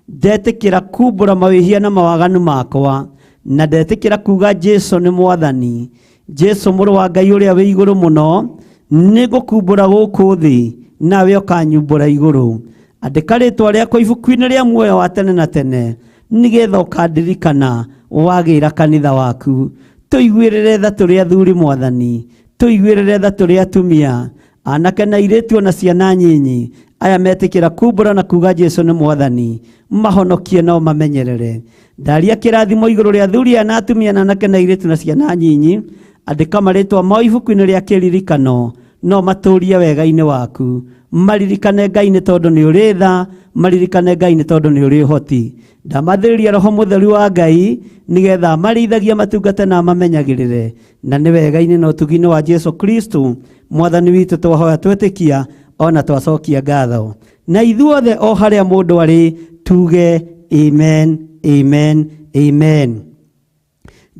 ndetikira kumbura mawihia na mawaganu makwa, na ndetikira kuga Jesu ni mwathani. Jesu muru wa Ngai uria wi iguru muno, nigukumbura guku thi nawe ukanyumbura iguru. Andika ritwa riakwa ibuku-ini ria muoyo wa tene na tene, nigetha ukandirikana wagira kanitha waku. Tuiguirire tha turi athuri mwathani, tuiguirire tha turi atumia, anake na airĩtu ona ciana nyinyi, aya metikira kumbura na kuga Jesu ni mwathani, mahonokie no mamenyerere. Ndaria kirathimo iguru ria athuri na atumia na anake na airĩtu na ciana nyinyi, andika maritwa mao ibuku-ini ria kiririkano, no maturie wega-ini waku. Maririkane Ngai ni tondu ni uri tha, maririkane Ngai ni tondu ni uri hoti. Ndamathĩrĩria Roho Mũtheru wa Ngai nigetha marithagia matungate na mamenyagĩrĩre, na ni wega-ini na utugi-ini wa Jesu Kristo mwathani witu twahoya twetikia ona twacokia ngatho, na ithuothe o haria mundu ari tuge amen, amen, amen.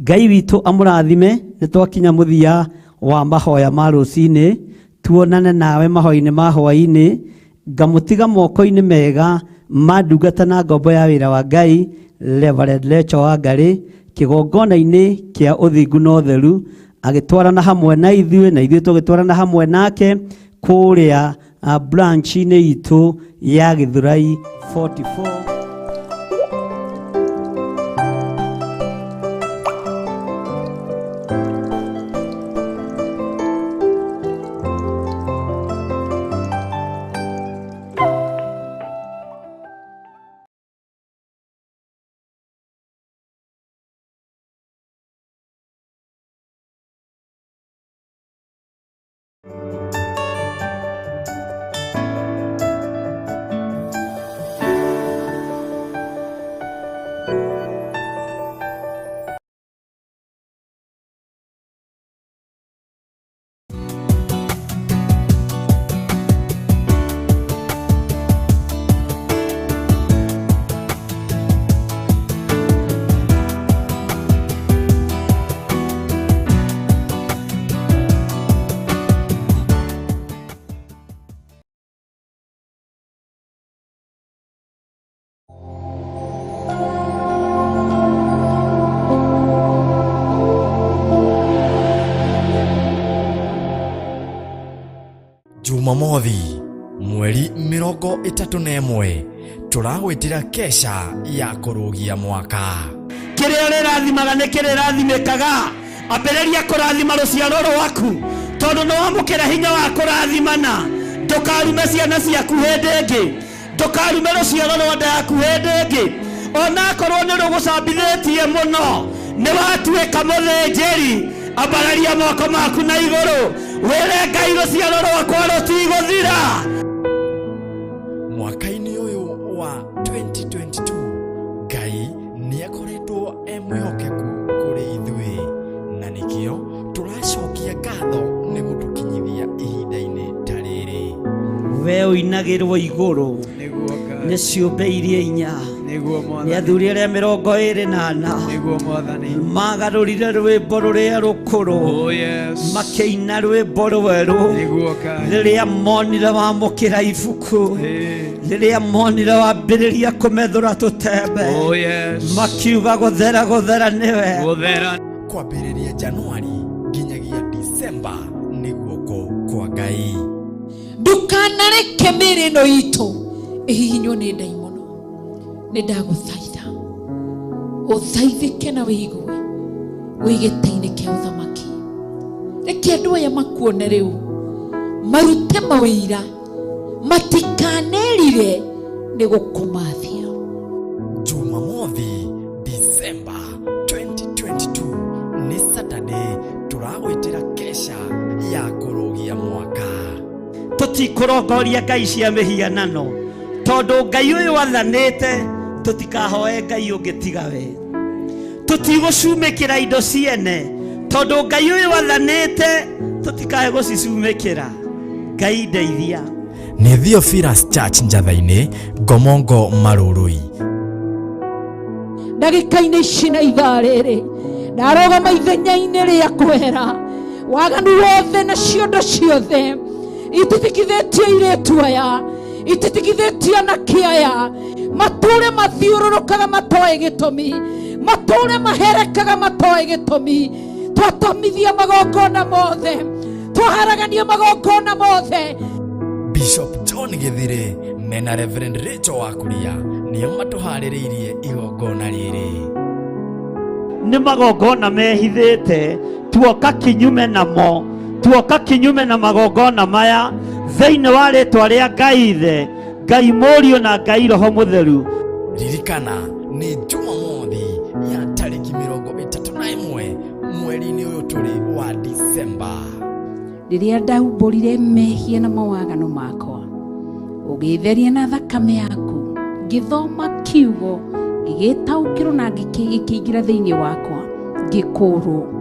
Ngai witu amurathime. Ni twakinya muthia wa mahoya ma rucini, tuonane nawe mahoya-ini ma hwaini, ngamutiga moko-ini mega ma ndungata na ngombo ya wira wa Ngai Reverend Lecho Wangari kigongona-ini kia uthingu na utheru, agitwarana hamwe na ithuĩ na ithuĩ tugitwarana hamwe nake kuria branch-ini itu ya Githurai 44. Jumamothi mweri 31 turagwitira kesha ya kurugia mwaka. Kiria rirathimaga ni kirirathimikaga. Ambĩrĩria kũrathima rũciaro rwaku tondu no wamũkĩra hinya wa kũrathimana. Ndukarume ciana ciaku hĩndĩ ĩngĩ, ndukarume rũciaro rwa nda yaku hĩndĩ ĩngĩ, ona akorwo nĩ rũgũcambithĩtie mũno, nĩ watuĩka mũthĩnjĩri. Ambararia moko maku na igũrũ, wĩre Ngai rũciaro rwakwa rũtigũthira. Mwaka-ini uyu wa 2022 Ngai niakoretwo emwihokeku kuri ithuĩ, na nikio turacokia ngatho ni gutukinyithia ihinda-ini ta rĩrĩ. We uinagĩrwo igũrũ nĩ ciũmbe iria inya, nĩ athuri arĩa 24 magarũrire rwĩmbo rũrĩa rũkũrũ, makĩina rwĩmbo rwerũ rĩrĩa monire wamũkĩra ibuku, rĩrĩa monire wambĩrĩria kũmethũra tũtembe, makiuga gũthera gũthera nĩwe. Kwambĩrĩria Januari nginyagia Disemba nĩ guoko kwa Ngai. Ndukanareke mĩrĩno itũ ĩhihinywo nĩ ndaimono. Nĩ ndagũthaitha ũthaithĩke na wĩigue wĩ gĩtĩ-inĩ kĩa ũthamaki. Reke andũ aya makuone rĩu, marute mawĩira matikanerire nĩ gũkũmathia. Jumamothi Disemba 2022 ni Saturday turagwitira kesha ya kurugia mwaka. Tutikurongoria ngai cia mihianano tondu ngai uyu wathanite tutikahoe ngai ungi tiga we. Tutigũcumĩkĩra indo ciene tondu ngai uyu wathanite tutikae gũcicumĩkĩra. Ngai ndeithia. Ni Theophilus Church Njathainĩ, Ngomongo Marũrũi. Ndagĩka-inĩ ici na ithaa rĩrĩ ndarogama ithenya-inĩ rĩa kwera waganu wothe na ciondo ciothe ititikithĩtie airĩtu aya, ititikithĩtie anake aya, matũre mathiũrũrũkaga matoĩ gĩtũmi, matũre maherekaga matoĩ gĩtũmi. Twatomithia magongona mothe, twaharagania magongona mothe. Bishop John Githire mena Reverend Rachel Wakuria nio matuharĩrĩirie igongona rĩrĩ. Nĩ magongona mehithĩte, tuoka kinyume namo, tuoka kinyume na magongona maya thĩinĩ wa rĩtwa rĩa Ngai Ithe, Ngai Mũriũ na Ngai Roho Mũtheru. Ririkana ni Jumamothi ya tarĩki 31 mweri-inĩ ũyũ tũrĩ wa Disemba. Rĩrĩa ndaumbũrire mehia na mawagano makwa, ũgĩtheria na thakame yaku, ngĩthoma kiugo, ngĩgĩtaũkĩrwo na ngĩkĩingĩra thĩinĩ wakwa, ngĩkũũrwo.